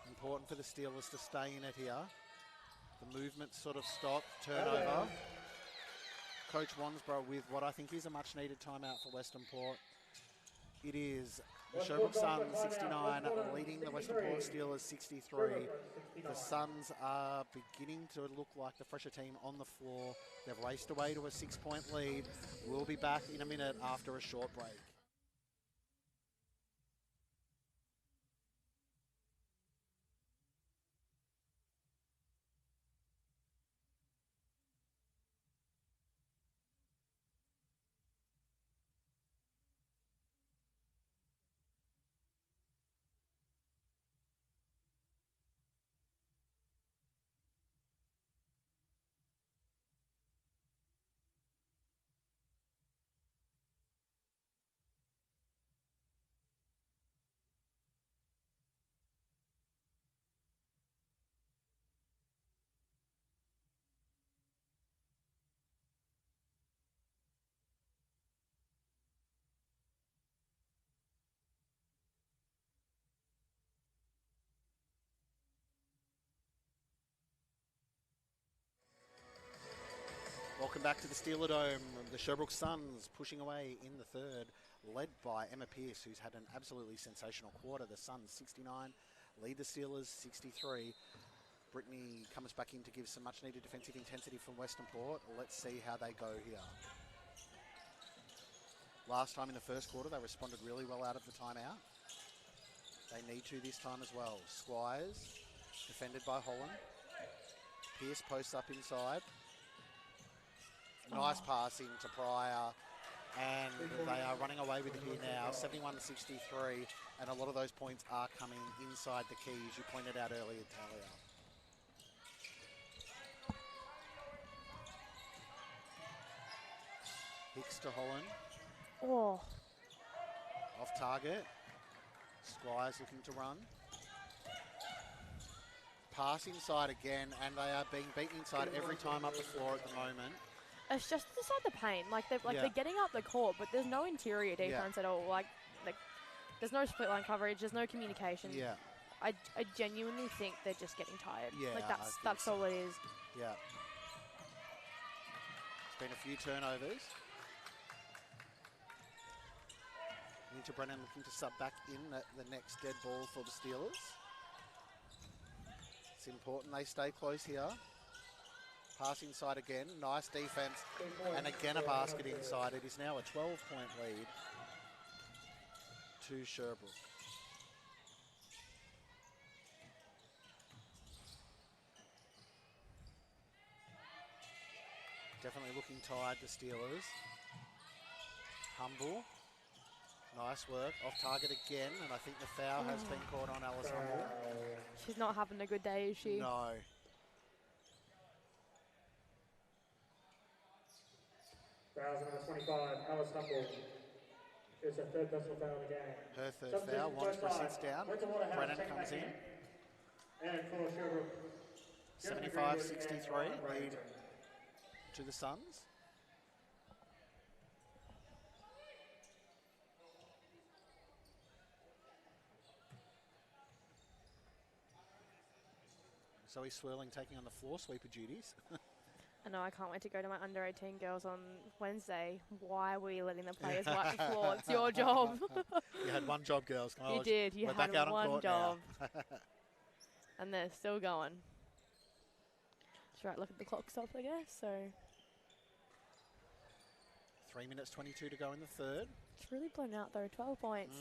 Important for the Steelers to stay in it here. The movement sort of stopped, turnover. Coach Wansborough with what I think is a much needed timeout for Western Port. It is the Sherbrooke Suns 69 leading the Western Port Steelers 63. The Suns are beginning to look like the fresher team on the floor. They've raced away to a 6-point lead. We'll be back in a minute after a short break. Welcome back to the Steeler Dome. The Sherbrooke Suns pushing away in the third, led by Emma Pierce, who's had an absolutely sensational quarter. The Suns 69, lead the Steelers 63. Brittany comes back in to give some much needed defensive intensity from Western Port. Let's see how they go here. Last time in the first quarter, they responded really well out of the timeout. They need to this time as well. Squires, defended by Holland. Pierce posts up inside. Nice pass into Pryor, and they are running away with it here now, 71-63, and a lot of those points are coming inside the key, as you pointed out earlier, Talia. Hicks to Holland. Oh, Off target. Squires looking to run. pass inside again, and they are being beaten inside every time up the floor at the moment. It's just inside the paint. They're getting up the court, but there's no interior defense at all. Like there's no split line coverage. There's no communication. Yeah. I genuinely think they're just getting tired. Yeah, like that's all it is. Yeah. It's been a few turnovers. Into Brennan looking to sub back in the next dead ball for the Steelers. It's important they stay close here. Pass inside again. Nice defense. And again a basket inside. It is now a 12-point lead to Sherbrooke. Definitely looking tired, the Steelers. Humble. Nice work. Off target again, and I think the foul has been caught on Alice Humble. She's not having a good day, is she? No. Foul number 25, Alice Humble. It's a third personal foul of the game. Her third foul. Wansborough sits down. Brennan comes in. And for Sherbrooke. 75-63 lead to the Suns. Zoe Swirling taking on the floor sweeper duties. I know, I can't wait to go to my under 18 girls on Wednesday. Why were you letting the players wipe the floor? It's your job. You had one job, girls. Come on, you did. You had one job. And they're still going. That's right, look at the clock stop, I guess. So 3 minutes 22 to go in the third. It's really blown out though, 12 points.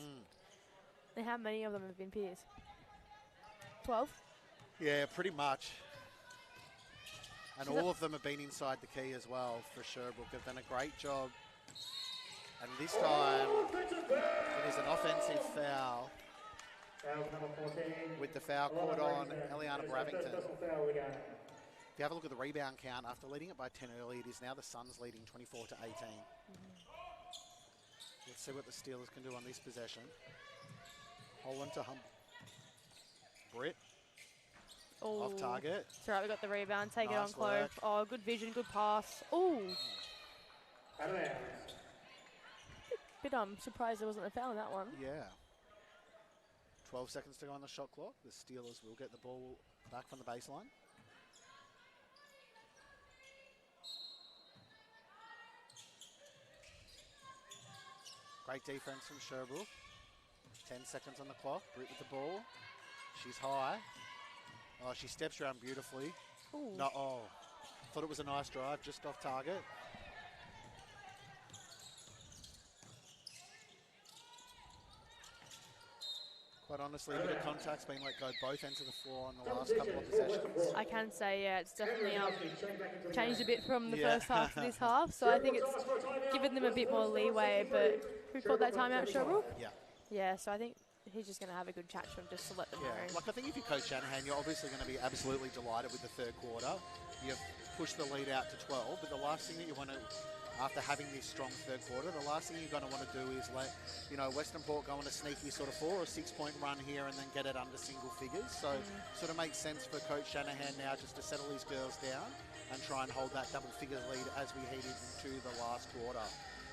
And how many of them have been Piers? 12? Yeah, pretty much. And all of them have been inside the key as well for Sherbrooke. They've done a great job. And this time, it is an offensive foul. With the foul caught on Eliana Bravington. If you have a look at the rebound count, after leading it by 10 early, it is now the Suns leading 24-18. Let's see what the Steelers can do on this possession. Holland to Humble. Britt. Ooh. Off target. It's all right, we got the rebound. Take it on Nice Clove. work. Oh, good vision, good pass. Ooh. Bit surprised there wasn't a foul in that one. Yeah. 12 seconds to go on the shot clock. The Steelers will get the ball back from the baseline. Great defense from Sherbrooke. 10 seconds on the clock. Britt with the ball. She's high. Oh, she steps around beautifully. Ooh. No, oh. Thought it was a nice drive, just off target. Quite honestly, a bit of contact's been let go both ends of the floor on the last couple of possessions. I can say, yeah, it's definitely changed a bit from the first half to this half. So I think it's given them a bit more leeway. But who called that timeout, Sherbrooke? Yeah. Yeah, so I think he's just going to have a good chat to him just to let them know. Like I think if you're Coach Shanahan, you're obviously going to be absolutely delighted with the third quarter. You've pushed the lead out to 12, but the last thing that you want to, after having this strong third quarter, the last thing you're going to want to do is let, Western Port go on a sneaky sort of 4 or 6 point run here and then get it under single figures. So sort of makes sense for Coach Shanahan now just to settle his girls down and try and hold that double figure lead as we head into the last quarter.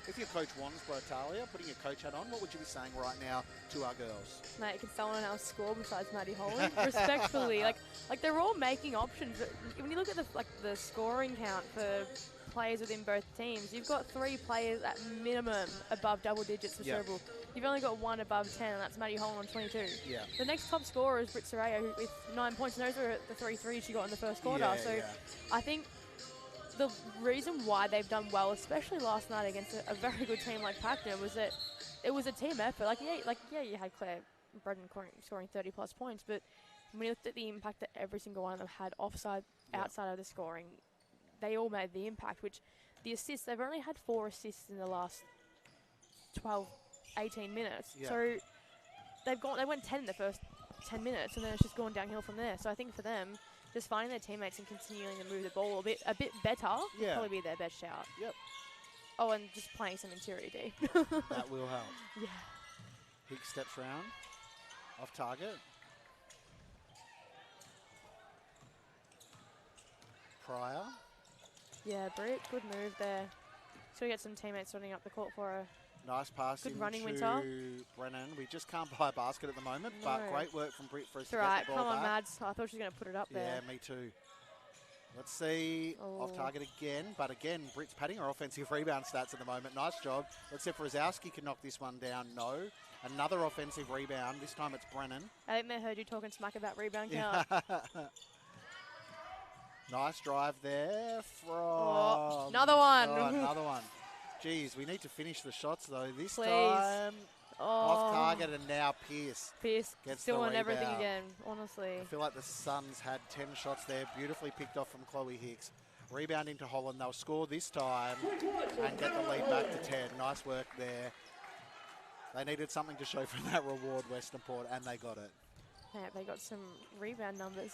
If you're Coach Wansborough, Talia, putting your coach hat on, what would you be saying right now to our girls? Mate, can someone else score besides Maddie Holland? Respectfully, like they're all making options. But when you look at the scoring count for players within both teams, you've got 3 players at minimum above double digits for Sherbrooke. You've only got 1 above 10, and that's Maddie Holland on 22. Yeah. The next top scorer is Britt Soraya, who with 9 points, and those were the 3 threes she got in the first quarter. I think the reason why they've done well, especially last night against a very good team like Packner, was that it was a team effort. You had Claire Bredden scoring 30 plus points, but when you looked at the impact that every single one of them had outside of the scoring, they all made the impact, which the assists, they've only had 4 assists in the last 12, 18 minutes. Yeah. So they went 10 in the first 10 minutes, and then it's just gone downhill from there. So I think for them, just finding their teammates and continuing to move the ball a bit better would probably be their best shout. Yep. Oh, and just playing some interior D. That will help. Yeah. Hicks steps round. Off target. Pryor. Yeah, Britt, good move there. So we get some teammates running up the court for her. Nice pass Good into running, Winter. Brennan. We just can't buy a basket at the moment, but great work from Britt for us It's to right. get the ball Come on, back. Mads. I thought she was going to put it up there. Yeah, me too. Let's see. Off target again, but again, Britt's padding her offensive rebound stats at the moment. Nice job. Let's see if Rosowski can knock this one down. No. Another offensive rebound. This time it's Brennan. I think they heard you talking smack about rebound count. Nice drive there from... another one. Oh, another one. Geez, we need to finish the shots, though. This Please. time, off target, and now Pierce. Pierce gets still the on everything rebound. again, honestly. I feel like the Suns had 10 shots there, beautifully picked off from Chloe Hicks. Rebounding to Holland. They'll score this time and get the lead back to 10. Nice work there. They needed something to show for that reward, Western Port, and they got it. Yeah, they got some rebound numbers.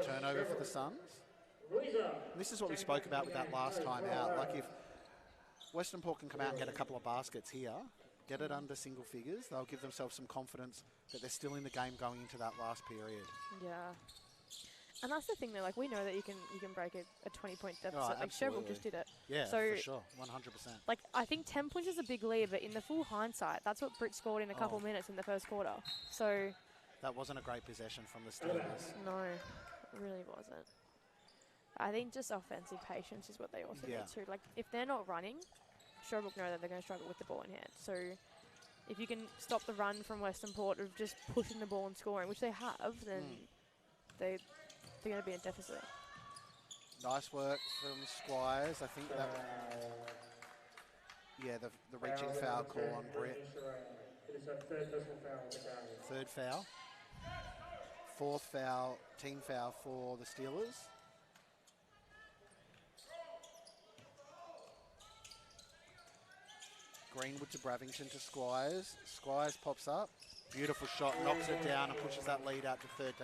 Turnover for the Suns. This is what we spoke about with that last time out. Like if Western Port can come out and get a couple of baskets here, get it under single figures, they'll give themselves some confidence that they're still in the game going into that last period. Yeah. And that's the thing though, like we know that you can break a 20-point deficit. Oh, like Sherbrooke just did it. Yeah, so, for sure, 100%. Like I think 10 points is a big lead, but in the full hindsight, that's what Britt scored in a couple minutes in the first quarter. So that wasn't a great possession from the Steelers. No, it really wasn't. I think just offensive patience is what they also need to. Like if they're not running, Sherbrooke know that they're going to struggle with the ball in hand. So if you can stop the run from Western Port of just pushing the ball and scoring, which they have, then they're going to be in deficit. Nice work from Squires. I think that, the reaching foul call on Britt. Third foul. Fourth foul, team foul for the Steelers. Greenwood to Bravington to Squires. Squires pops up. Beautiful shot, knocks it down and pushes that lead out to 13.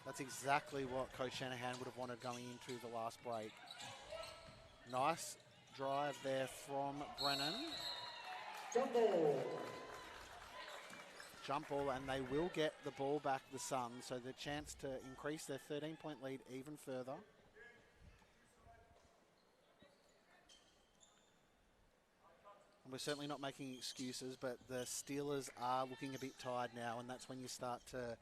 That's exactly what Coach Shanahan would have wanted going into the last break. Nice drive there from Brennan. Jump ball, and they will get the ball back, the Suns, so the chance to increase their 13-point lead even further. And we're certainly not making excuses, but the Steelers are looking a bit tired now, and that's when you start to,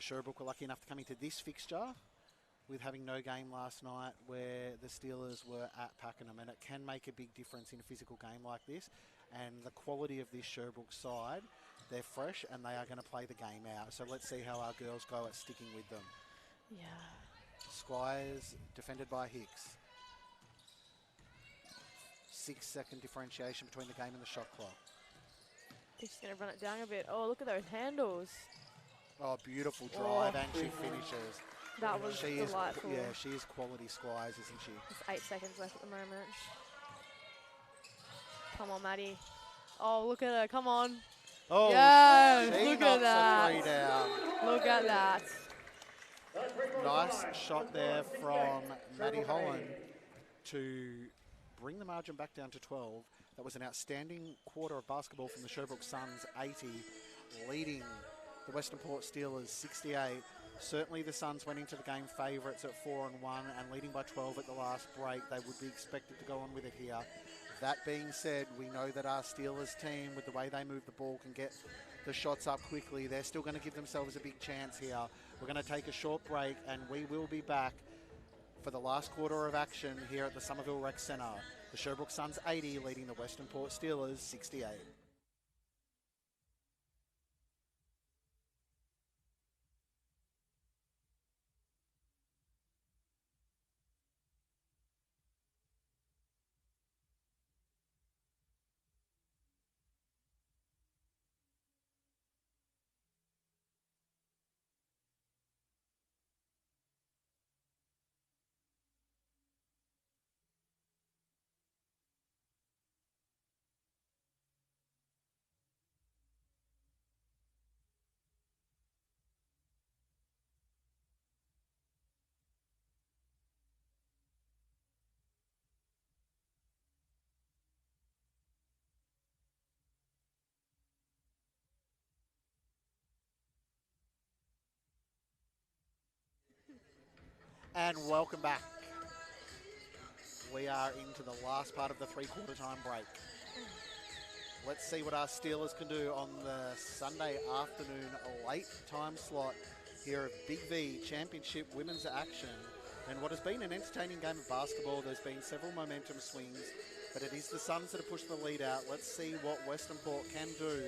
Sherbrooke were lucky enough to come into this fixture with having no game last night where the Steelers were at Pakenham, and it can make a big difference in a physical game like this. And the quality of this Sherbrooke side, they're fresh and they are going to play the game out. So let's see how our girls go at sticking with them. Yeah. Squires defended by Hicks. 6-second differentiation between the game and the shot clock. I think she's going to run it down a bit. Oh, look at those handles. Oh, beautiful drive, and she finishes. That was delightful. She is quality Squires, isn't she? There's 8 seconds left at the moment. Come on, Maddie. Oh, look at her. Come on. Oh, yes, she look knocks at the three down. Look at that. Nice shot there from Maddie Holland to bring the margin back down to 12. That was an outstanding quarter of basketball from the Sherbrooke Suns, 80, leading the Western Port Steelers 68. Certainly the Suns went into the game favourites at 4-1 and leading by 12 at the last break. They would be expected to go on with it here. That being said, we know that our Steelers team, with the way they move the ball, can get the shots up quickly. They're still going to give themselves a big chance here. We're going to take a short break and we will be back for the last quarter of action here at the Somerville Rec Centre. The Sherbrooke Suns 80 leading the Western Port Steelers 68. And welcome back. We are into the last part of the three-quarter time break. Let's see what our Steelers can do on the Sunday afternoon late time slot here of Big V Championship Women's Action. And what has been an entertaining game of basketball, there's been several momentum swings, but it is the Suns that have pushed the lead out. Let's see what Western Port can do.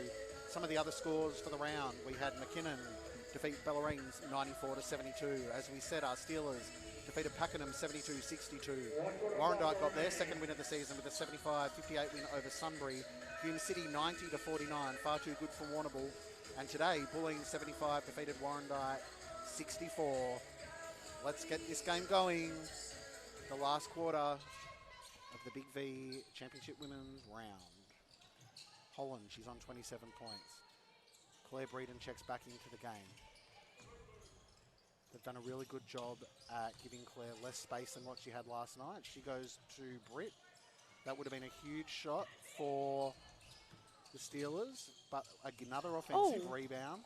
Some of the other scores for the round. We had McKinnon defeat Bellarines 94-72. As we said, our Steelers defeated Pakenham 72-62. Warrandyte got their second win of the season with a 75-58 win over Sunbury. Hume City 90-49, far too good for Warrnambool. And today, Bulleen 75 defeated Warrandyte 64. Let's get this game going. The last quarter of the Big V Championship Women's round. Holland, she's on 27 points. Claire Breeden checks back into the game. They've done a really good job at giving Claire less space than what she had last night. She goes to Britt. That would have been a huge shot for the Steelers, but another offensive rebound.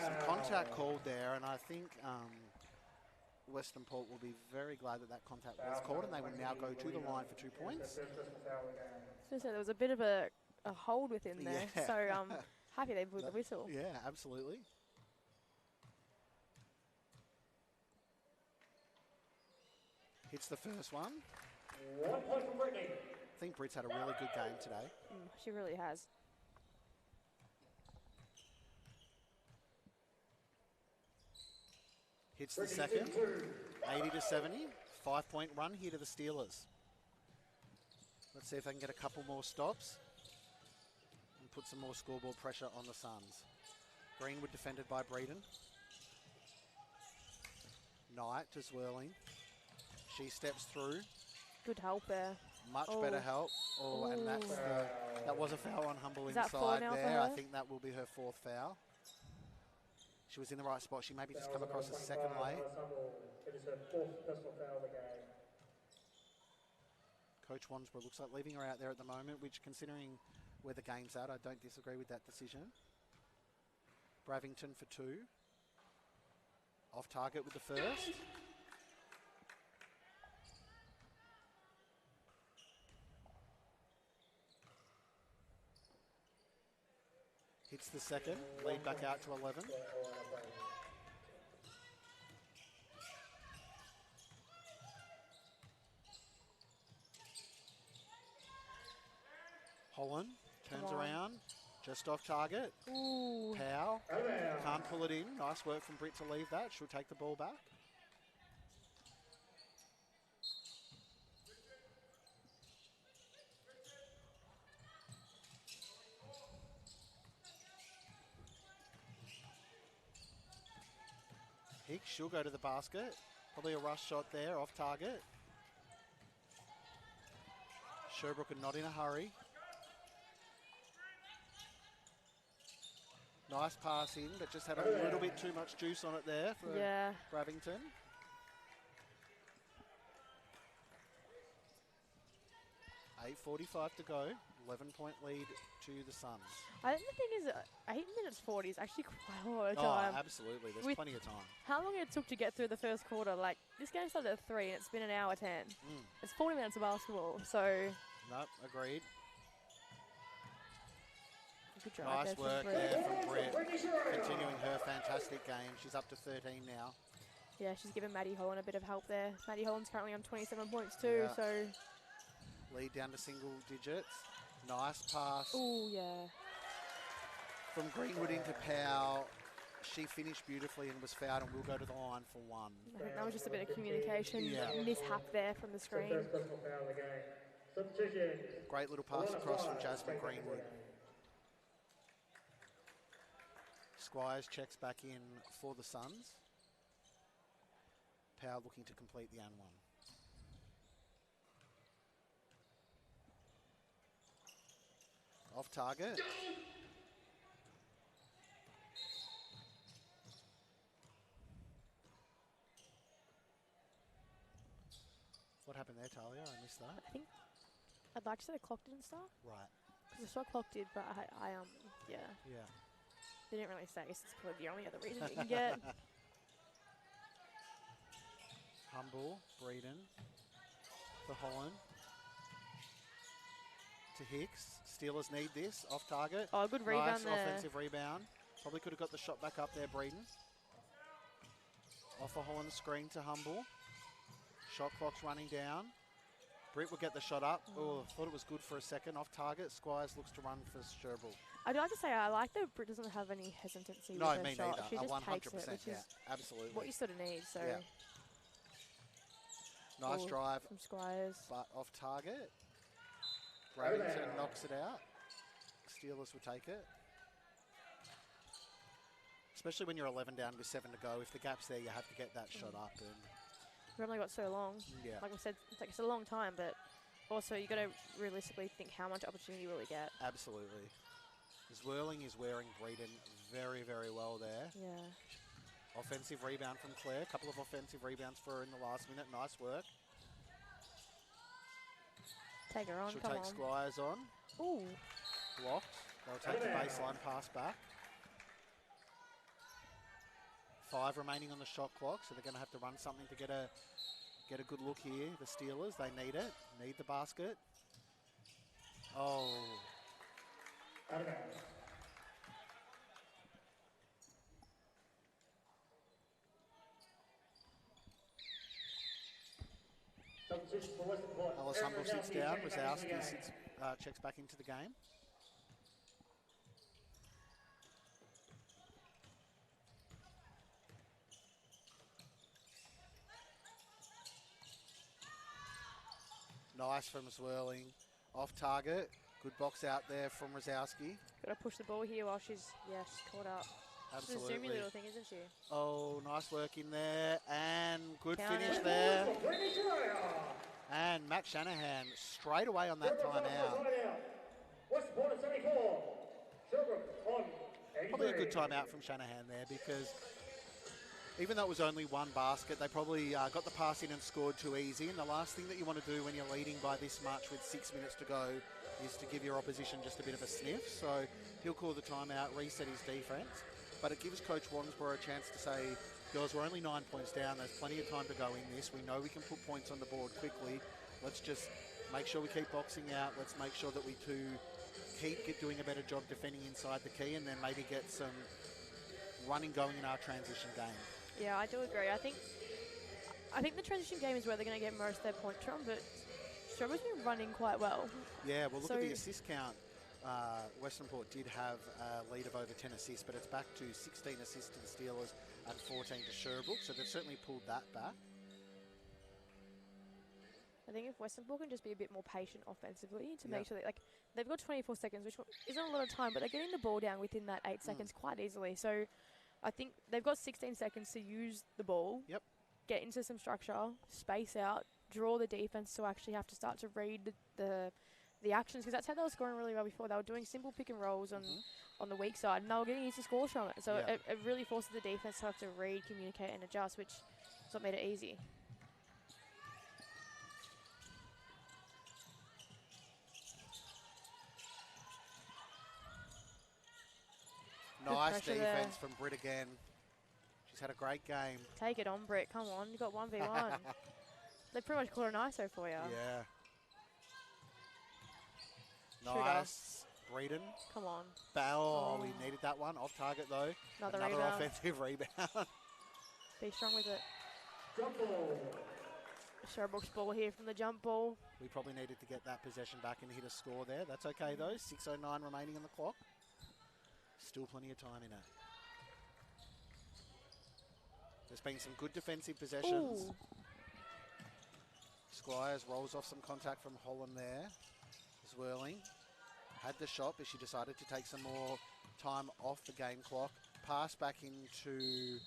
Some contact called there, and I think Western Port will be very glad that that contact was called, and they will now go to the line for 2 points. So there was a bit of a hold within there, so happy they blew the whistle. Yeah, absolutely. Hits the first one. 1 point for Brittany. I think Britt's had a really good game today. She really has. Hits the second. 80-70. 5-point run here to the Steelers. Let's see if they can get a couple more stops and put some more scoreboard pressure on the Suns. Greenwood defended by Breeden. Knight to Zwirling. She steps through. Good help there. Much better help. And that was a foul on Humble Is that four inside now there. for her? I think that will be her fourth foul. She was in the right spot. She maybe just come across a second late. It is her 4th personal foul of the game. Coach Wansborough looks like leaving her out there at the moment, which, considering where the game's at, I don't disagree with that decision. Bravington for 2. Off target with the first. Hits the second, lead back out to 11. Holland turns around, just off target. Ooh. Powell can't pull it in. Nice work from Britt to leave that. She'll take the ball back. Hicks, she'll go to the basket. Probably a rush shot there, off target. Sherbrooke are not in a hurry. Nice pass in, but just had a little bit too much juice on it there for Bravington. .8:45 to go. 11-point lead to the Suns. I think the thing is, 8 minutes 40 is actually quite a lot of time. Oh, absolutely. There's plenty of time. How long it took to get through the first quarter? Like, this game started at 3 and it's been an hour 10. It's 40 minutes of basketball, so... Nope, agreed. Good job. Nice work there from Britt. Continuing her fantastic game. She's up to 13 now. Yeah, she's given Maddie Holland a bit of help there. Maddie Holland's currently on 27 points too, so... Lead down to single digits. Nice pass. Oh, yeah. From Greenwood into Powell. She finished beautifully and was fouled and will go to the line for 1. I think that was just a bit of communication mishap there from the screen. Great little pass across from Jasmine Greenwood. Squires checks back in for the Suns. Powell looking to complete the and 1. Off target. What happened there, Talia? I missed that. I think I'd like to say the clock didn't start. Right. Because the shot clock did, but yeah. Yeah. They didn't really say, so it's probably the only other reason you can get. Humble, Breeden for Holland. To Hicks. Steelers need this. Off target. Oh, good rebound nice there. offensive rebound. Probably could have got the shot back up there, Breeden. Off a Holland screen to Humble. Shot clock's running down. Britt will get the shot up. Oh, thought it was good for a second. Off target. Squires looks to run for Sherbrooke. I'd like to say I like that Britt doesn't have any hesitancy No, with her me shot. neither. She just 100%, takes it, which yeah, is absolutely. what you sort of need. So Yeah. Nice drive, from Squires. but off target. Bradenton knocks it out. Steelers will take it. Especially when you're 11 down with 7 to go. If the gap's there, you have to get that shot up. And We've only got so long. yeah, Like I said, it's a long time, but also you got to realistically think how much opportunity will we get. absolutely. Zwirling is wearing Breeden very, very well there. Yeah. Offensive rebound from Claire. A couple of offensive rebounds for her in the last minute. Nice work. Take her on. She'll Come take on. Squires on. Ooh. Blocked. They'll take the baseline pass back. 5 remaining on the shot clock, so they're going to have to run something to get a good look here. The Steelers, they need it. Need the basket. Oh. Alice Humble sits down. Rosowski checks back into the game. Nice from Swirling. Off target. Good box out there from Rosowski. Got to push the ball here while she's caught up. Absolutely. She's a zoomy little thing, isn't she? Oh, nice work in there. And good Count finish it. there. And Matt Shanahan straight away on that timeout. Probably a good timeout from Shanahan there because even though it was only one basket, they probably got the pass in and scored too easy. And the last thing that you want to do when you're leading by this much with 6 minutes to go is to give your opposition just a bit of a sniff. So he'll call the timeout, reset his defense. But it gives Coach Wansborough a chance to say, girls, we're only 9 points down. There's plenty of time to go in this. We know we can put points on the board quickly. Let's just make sure we keep boxing out. Let's make sure that we keep doing a better job defending inside the key and then maybe get some running going in our transition game. Yeah, I do agree. I think the transition game is where they're going to get most of their points from, but Sherbrooke's been running quite well. Yeah, well, look at the assist count. Western Port did have a lead of over 10 assists, but it's back to 16 assists to the Steelers and 14 to Sherbrooke, so they've certainly pulled that back. I think if Western Port can just be a bit more patient offensively to make sure that, they've got 24 seconds, which isn't a lot of time, but they're getting the ball down within that 8 seconds quite easily. So I think they've got 16 seconds to use the ball, get into some structure, space out, draw the defense to actually have to start to read the actions, because that's how they were scoring really well before. They were doing simple pick and rolls on the weak side, and they were getting easy scores from it. So it really forces the defense to have to read, communicate, and adjust, which is what made it easy. Nice defense from Britt again. She's had a great game. Take it on, Britt. Come on. You got 1v1. They pretty much caught an ISO for you. Yeah. Nice. Breeden. Come on. Oh, we needed that one. Off target, though. Another rebound. Offensive rebound. Be strong with it. Jump ball. Sherbrooke's ball here from the jump ball. We probably needed to get that possession back and hit a score there. That's okay, though. 6:09 remaining on the clock. Still plenty of time in it. There's been some good defensive possessions. Ooh. Squires rolls off some contact from Holland there. Zwirling had the shot, but she decided to take some more time off the game clock. Pass back into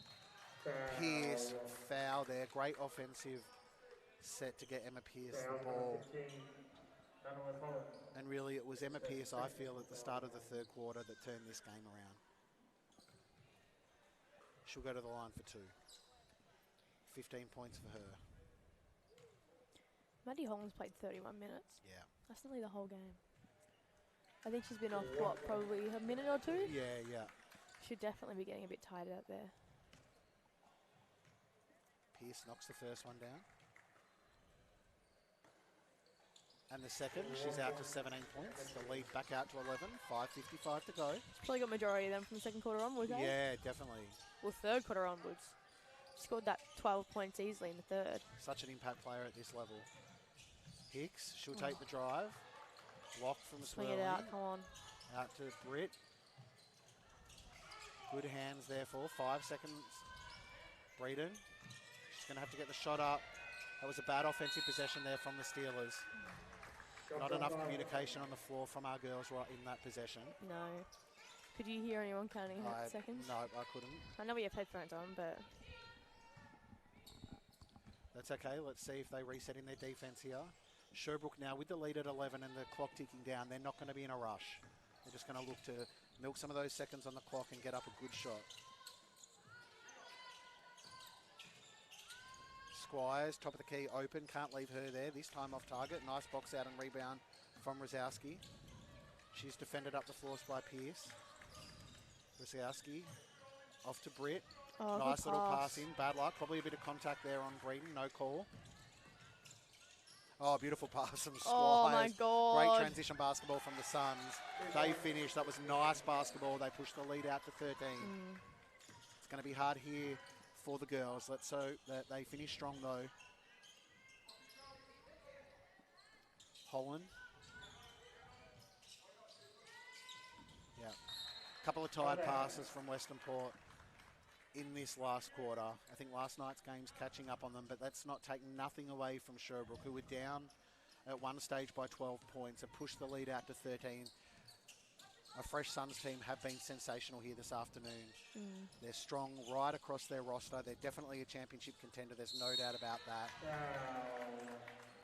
Pierce. Foul there. Great offensive set to get Emma Pierce the ball. And really, it was Emma Pierce, I feel, at the start of the third quarter that turned this game around. She'll go to the line for 2. 15 points for her. Maddie Holland's played 31 minutes. Yeah. That's nearly the whole game. I think she's been off, probably a minute or 2? Yeah. Should definitely be getting a bit tired out there. Pierce knocks the first one down. And the second, she's out to 17 points. The lead back out to 11, 5:55 to go. She's probably got majority of them from the second quarter onwards, eh? Yeah, definitely. Well, third quarter onwards. She scored that 12 points easily in the third. Such an impact player at this level. Hicks, she'll take the drive. Block from Swing Swirling. it out, come on. Out to Britt. Good hands there for 5 seconds. Breeden. She's going to have to get the shot up. That was a bad offensive possession there from the Steelers. Not enough communication on the floor from our girls right in that possession. No. Could you hear anyone counting seconds? No, I couldn't. I know we have headphones on, but... That's okay. Let's see if they reset in their defense here. Sherbrooke now with the lead at 11 and the clock ticking down. They're not going to be in a rush. They're just going to look to milk some of those seconds on the clock and get up a good shot. Squires, top of the key, open. Can't leave her there. This time off target. Nice box out and rebound from Rosowski. She's defended up the floors by Pierce. Rosowski off to Britt. Oh, nice little pass in. Bad luck. Probably a bit of contact there on Breeden. No call. Oh, beautiful pass from Squires. Oh, my God. Great transition basketball from the Suns. They finished. That was nice basketball. They pushed the lead out to 13. It's going to be hard here for the girls. Let's hope that they finish strong, though. Holland. Yeah. Couple of tired passes from Western Port in this last quarter. I think last night's game's catching up on them, but that's not taking nothing away from Sherbrooke, who were down at one stage by 12 points and pushed the lead out to 13. A fresh Suns team have been sensational here this afternoon. They're strong right across their roster. They're definitely a championship contender. There's no doubt about that.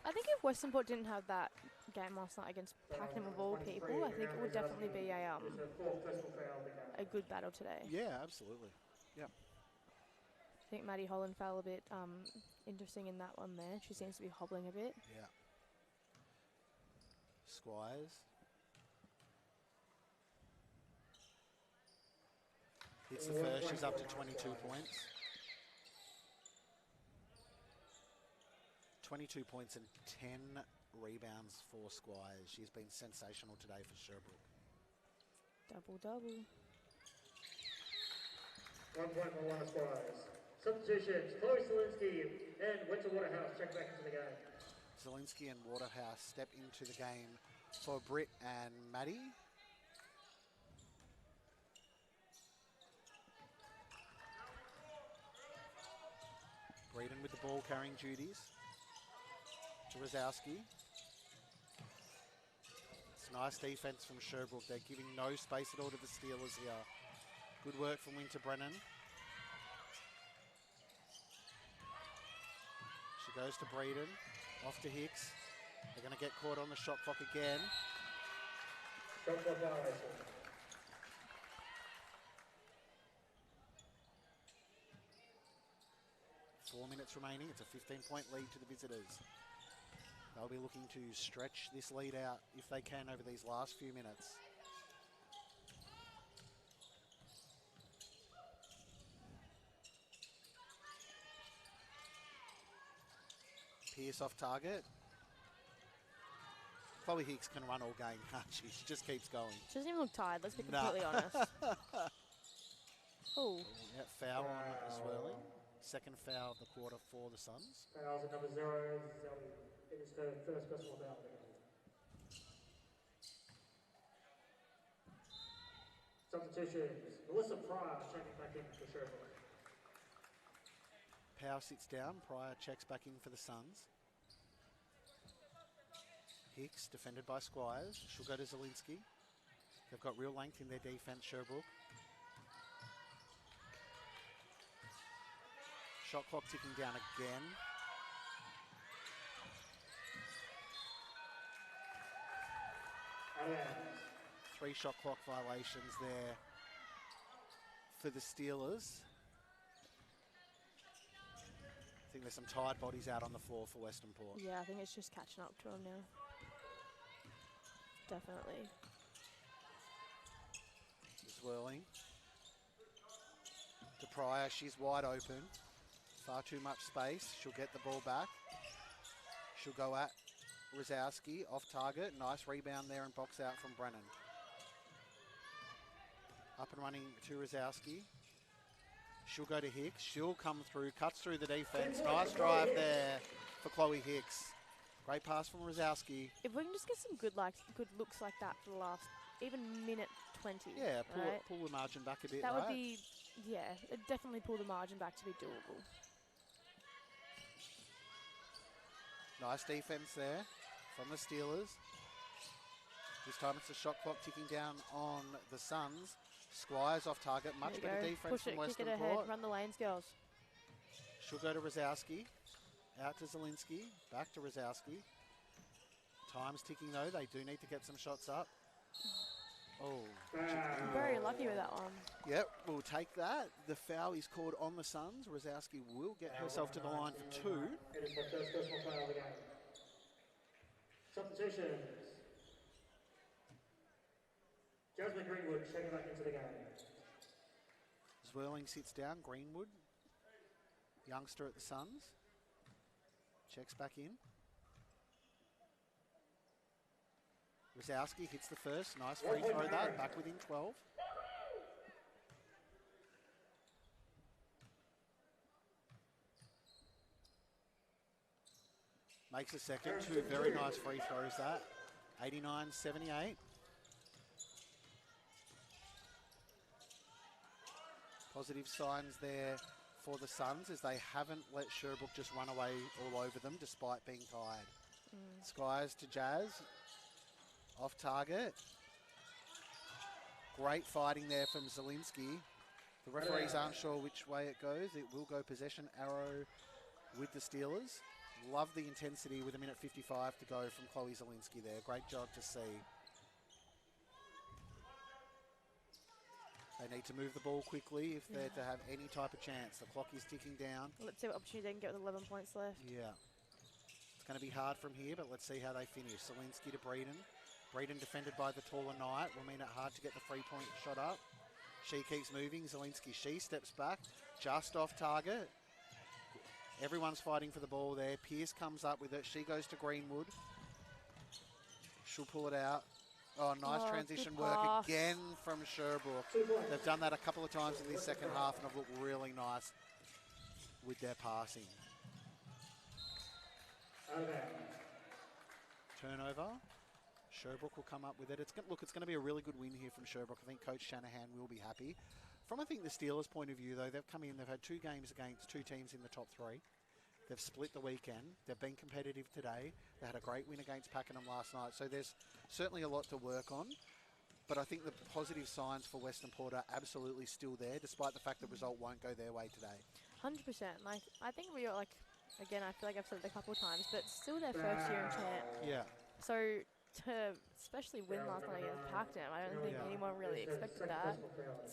I think if Western Port didn't have that game last night against Pakenham of all people, I think it would definitely be a good battle today. Yeah, absolutely. Yeah. I think Maddie Holland fell a bit interesting in that one there. She seems to be hobbling a bit. Yeah. Squires. Hits the first. She's up to 22 points. 22 points and 10 rebounds for Squires. She's been sensational today for Sherbrooke. Double-double. 1 point for one Squires. Substitutions, Chloe Zielinski and Winter Waterhouse check back into the game. Zielinski and Waterhouse step into the game for Britt and Maddie. Breeden with the ball carrying duties. To Rosowski. It's nice defense from Sherbrooke. They're giving no space at all to the Steelers here. Good work from Winter Brennan. She goes to Breeden. Off to Hicks. They're going to get caught on the shot clock again. Shot clock violation. Four minutes remaining. It's a 15-point lead to the visitors. They'll be looking to stretch this lead out if they can over these last few minutes. Pierce off target. Chloe Hicks can run all game, can't she? She just keeps going. She doesn't even look tired, let's be completely honest. Oh. Yeah, foul on Swirling. Second foul of the quarter for the Suns. Fouls at number 0. It is the first personal foul. Substitutions. Melissa Pryor checking back in for Sherbrooke. Power sits down. Pryor checks back in for the Suns. Hicks defended by Squires. She'll go to Zielinski. They've got real length in their defense, Sherbrooke. Shot clock ticking down again. Three shot clock violations there for the Steelers. I think there's some tired bodies out on the floor for Western Port. Yeah, I think it's just catching up to them now. Definitely. Swirling. To Pryor, she's wide open. Far too much space. She'll get the ball back. She'll go at Rosowski, off target. Nice rebound there and box out from Brennan. Up and running to Rosowski. She'll go to Hicks. She'll come through, cuts through the defense. Nice drive there for Chloe Hicks. Great pass from Rosowski. If we can just get some good looks like that for the last, even minute 20. Yeah, right? pull the margin back a bit, that right? would be, yeah, it'd definitely pull the margin back to be doable. Nice defense there from the Steelers. This time it's the shot clock ticking down on the Suns. Squires off target. Much better defense Push from it, Western kick it ahead, Port. run the lanes, girls. She'll go to Rosowski. Out to Zielinski. Back to Rosowski. Time's ticking though. They do need to get some shots up. Oh. Very lucky with that one. Yep, we'll take that. The foul is called on the Suns. Rosowski will get herself to the line for 2. It is the first personal foul of the game. Substitutions. Jasmine Greenwood checking back into the game. Zwirling sits down. Greenwood, youngster at the Suns, checks back in. Rosowski hits the first. Nice free throw that. Back within 12. Makes a second. 2 very nice free throws that. 89-78. Positive signs there for the Suns as they haven't let Sherbrooke just run away all over them despite being tired. Squires to Jazz. Off target. Great fighting there from Zielinski. The referees aren't sure which way it goes. It will go possession arrow with the Steelers. Love the intensity with 1:55 to go from Chloe Zielinski there. Great job to see. They need to move the ball quickly if they're to have any type of chance. The clock is ticking down. Let's see what opportunity they can get with 11 points left. Yeah. It's going to be hard from here, but let's see how they finish. Zielinski to Breeden. Breeden defended by the taller Knight. Will mean it hard to get the 3-point shot up. She keeps moving. Zielinski, she steps back. Just off target. Everyone's fighting for the ball there. Pierce comes up with it. She goes to Greenwood. She'll pull it out. Oh, nice transition work again from Sherbrooke. They've done that a couple of times in this second half and have looked really nice with their passing. Turnover. Sherbrooke will come up with it. It's going to be a really good win here from Sherbrooke. I think Coach Shanahan will be happy. From, I think, the Steelers' point of view, though, they've come in, they've had 2 games against 2 teams in the top 3. They've split the weekend. They've been competitive today. They had a great win against Pakenham last night. So there's certainly a lot to work on. But I think the positive signs for Western Port are absolutely still there, despite the fact the result won't go their way today. 100%. Like, I think we are, like, again, I feel like I've said it a couple of times, but still their first year in champ. Yeah. So to especially win last night against Pakenham, I don't think anyone really expected that.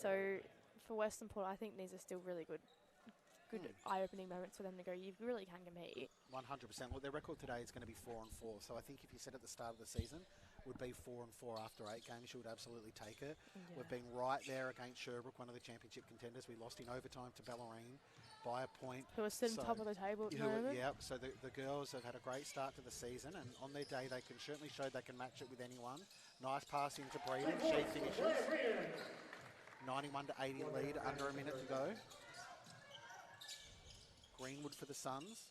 So for Western Port, I think these are still really good eye-opening moments for them to go, you really can compete. 100%. Look, their record today is going to be 4-4. So I think if you said at the start of the season would be 4-4 after 8 games, you would absolutely take it. Yeah. We've been right there against Sherbrooke, one of the championship contenders. We lost in overtime to Bellarine by a point. Who are sitting top of the table at the moment. Yep, so the girls have had a great start to the season, and on their day they can certainly show they can match it with anyone. Nice pass into Breeden. She finishes. 91-80 lead, under a minute to go. Greenwood for the Suns.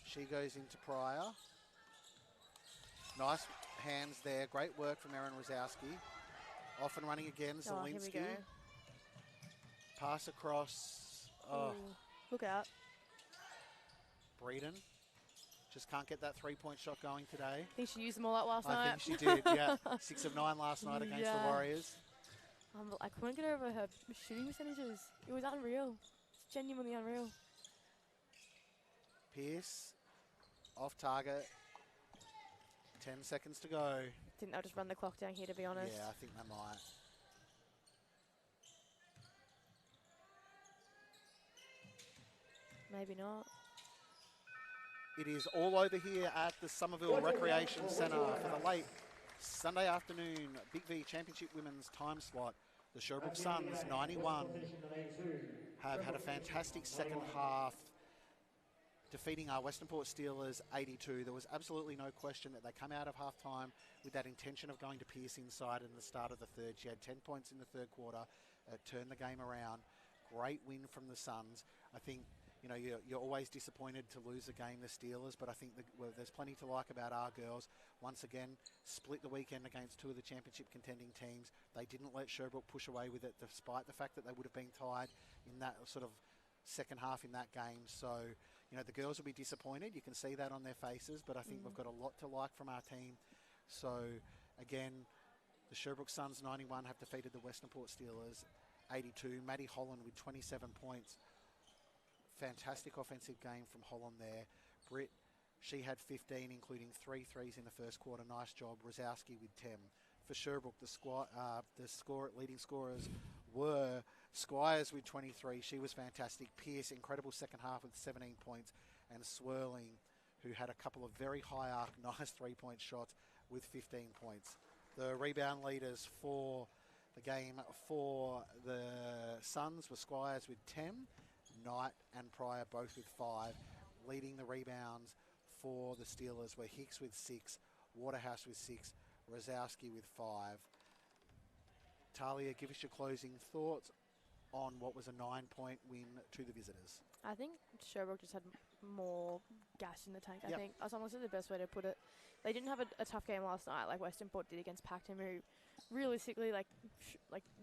She goes into Pryor. Nice hands there. Great work from Erin Rosowski. Off and running again, Zielinski. Here we go. Pass across. Oh. Look out. Breeden. Just can't get that 3-point shot going today. I think she used them all up last night. I think she did, yeah. 6 of 9 last night against the Warriors. I couldn't get over her shooting percentages. It was unreal. It's genuinely unreal. Pierce, off target. 10 seconds to go. I think they'll just run the clock down here, to be honest. Yeah, I think they might. Maybe not. It is all over here at the Somerville Recreation Centre for the late Sunday afternoon Big V Championship Women's time slot. The Sherbrooke Suns 91, have had a fantastic second half, defeating our Western Port Steelers 82. There was absolutely no question that they come out of halftime with that intention of going to Pierce inside in the start of the third. She had 10 points in the third quarter, turned the game around. Great win from the Suns. I think, you know, you're always disappointed to lose a game, the Steelers, but I think there's plenty to like about our girls. Once again, split the weekend against two of the championship contending teams. They didn't let Sherbrooke push away with it, despite the fact that they would have been tied in that sort of second half in that game. So, you know, the girls will be disappointed. You can see that on their faces, but I think we've got a lot to like from our team. So, again, the Sherbrooke Suns 91 have defeated the Western Port Steelers 82. Maddie Holland with 27 points. Fantastic offensive game from Holland there. Britt, she had 15, including 3 threes in the first quarter. Nice job. Rosowski with 10. For Sherbrooke, leading scorers were Squires with 23. She was fantastic. Pierce, incredible second half with 17 points. And Swirling, who had a couple of very high arc, nice 3-point shots with 15 points. The rebound leaders for the game for the Suns were Squires with 10. Knight and Pryor both with 5. Leading the rebounds for the Steelers were Hicks with 6, Waterhouse with 6, Rosowski with 5. Talia, give us your closing thoughts on what was a 9-point win to the visitors. I think Sherbrooke just had more gas in the tank. I think that's honestly the best way to put it. They didn't have a tough game last night like Western Port did against Packham, who realistically, like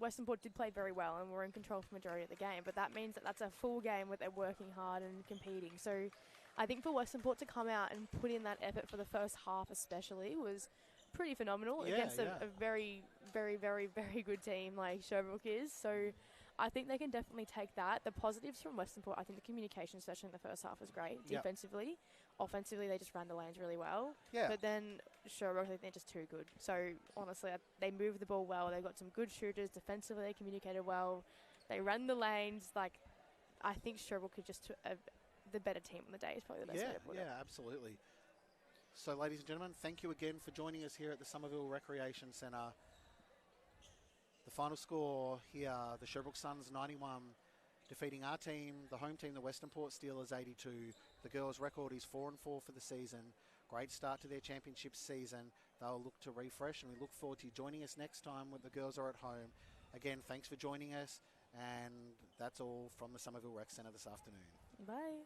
Western Port did play very well and were in control for the majority of the game, but that means that that's a full game where they're working hard and competing. So I think for Western Port to come out and put in that effort for the first half especially was pretty phenomenal against a very, very, very, very good team like Sherbrooke is. So I think they can definitely take that. The positives from Western Port, I think the communication, especially in the first half, was great. Defensively. Offensively, they just ran the lanes really well. But then Sherbrooke, I think they're just too good. So honestly, they moved the ball well. They got some good shooters. Defensively, they communicated well. They ran the lanes. Like, I think Sherbrooke is just the better team on the day is probably the best way to put it. Yeah, absolutely. So, ladies and gentlemen, thank you again for joining us here at the Somerville Recreation Centre. The final score here, the Sherbrooke Suns 91, defeating our team, the home team, the Western Port Steelers 82. The girls' record is 4-4 for the season. Great start to their championship season. They'll look to refresh, and we look forward to you joining us next time when the girls are at home. Again, thanks for joining us, and that's all from the Somerville Rec Centre this afternoon. Bye.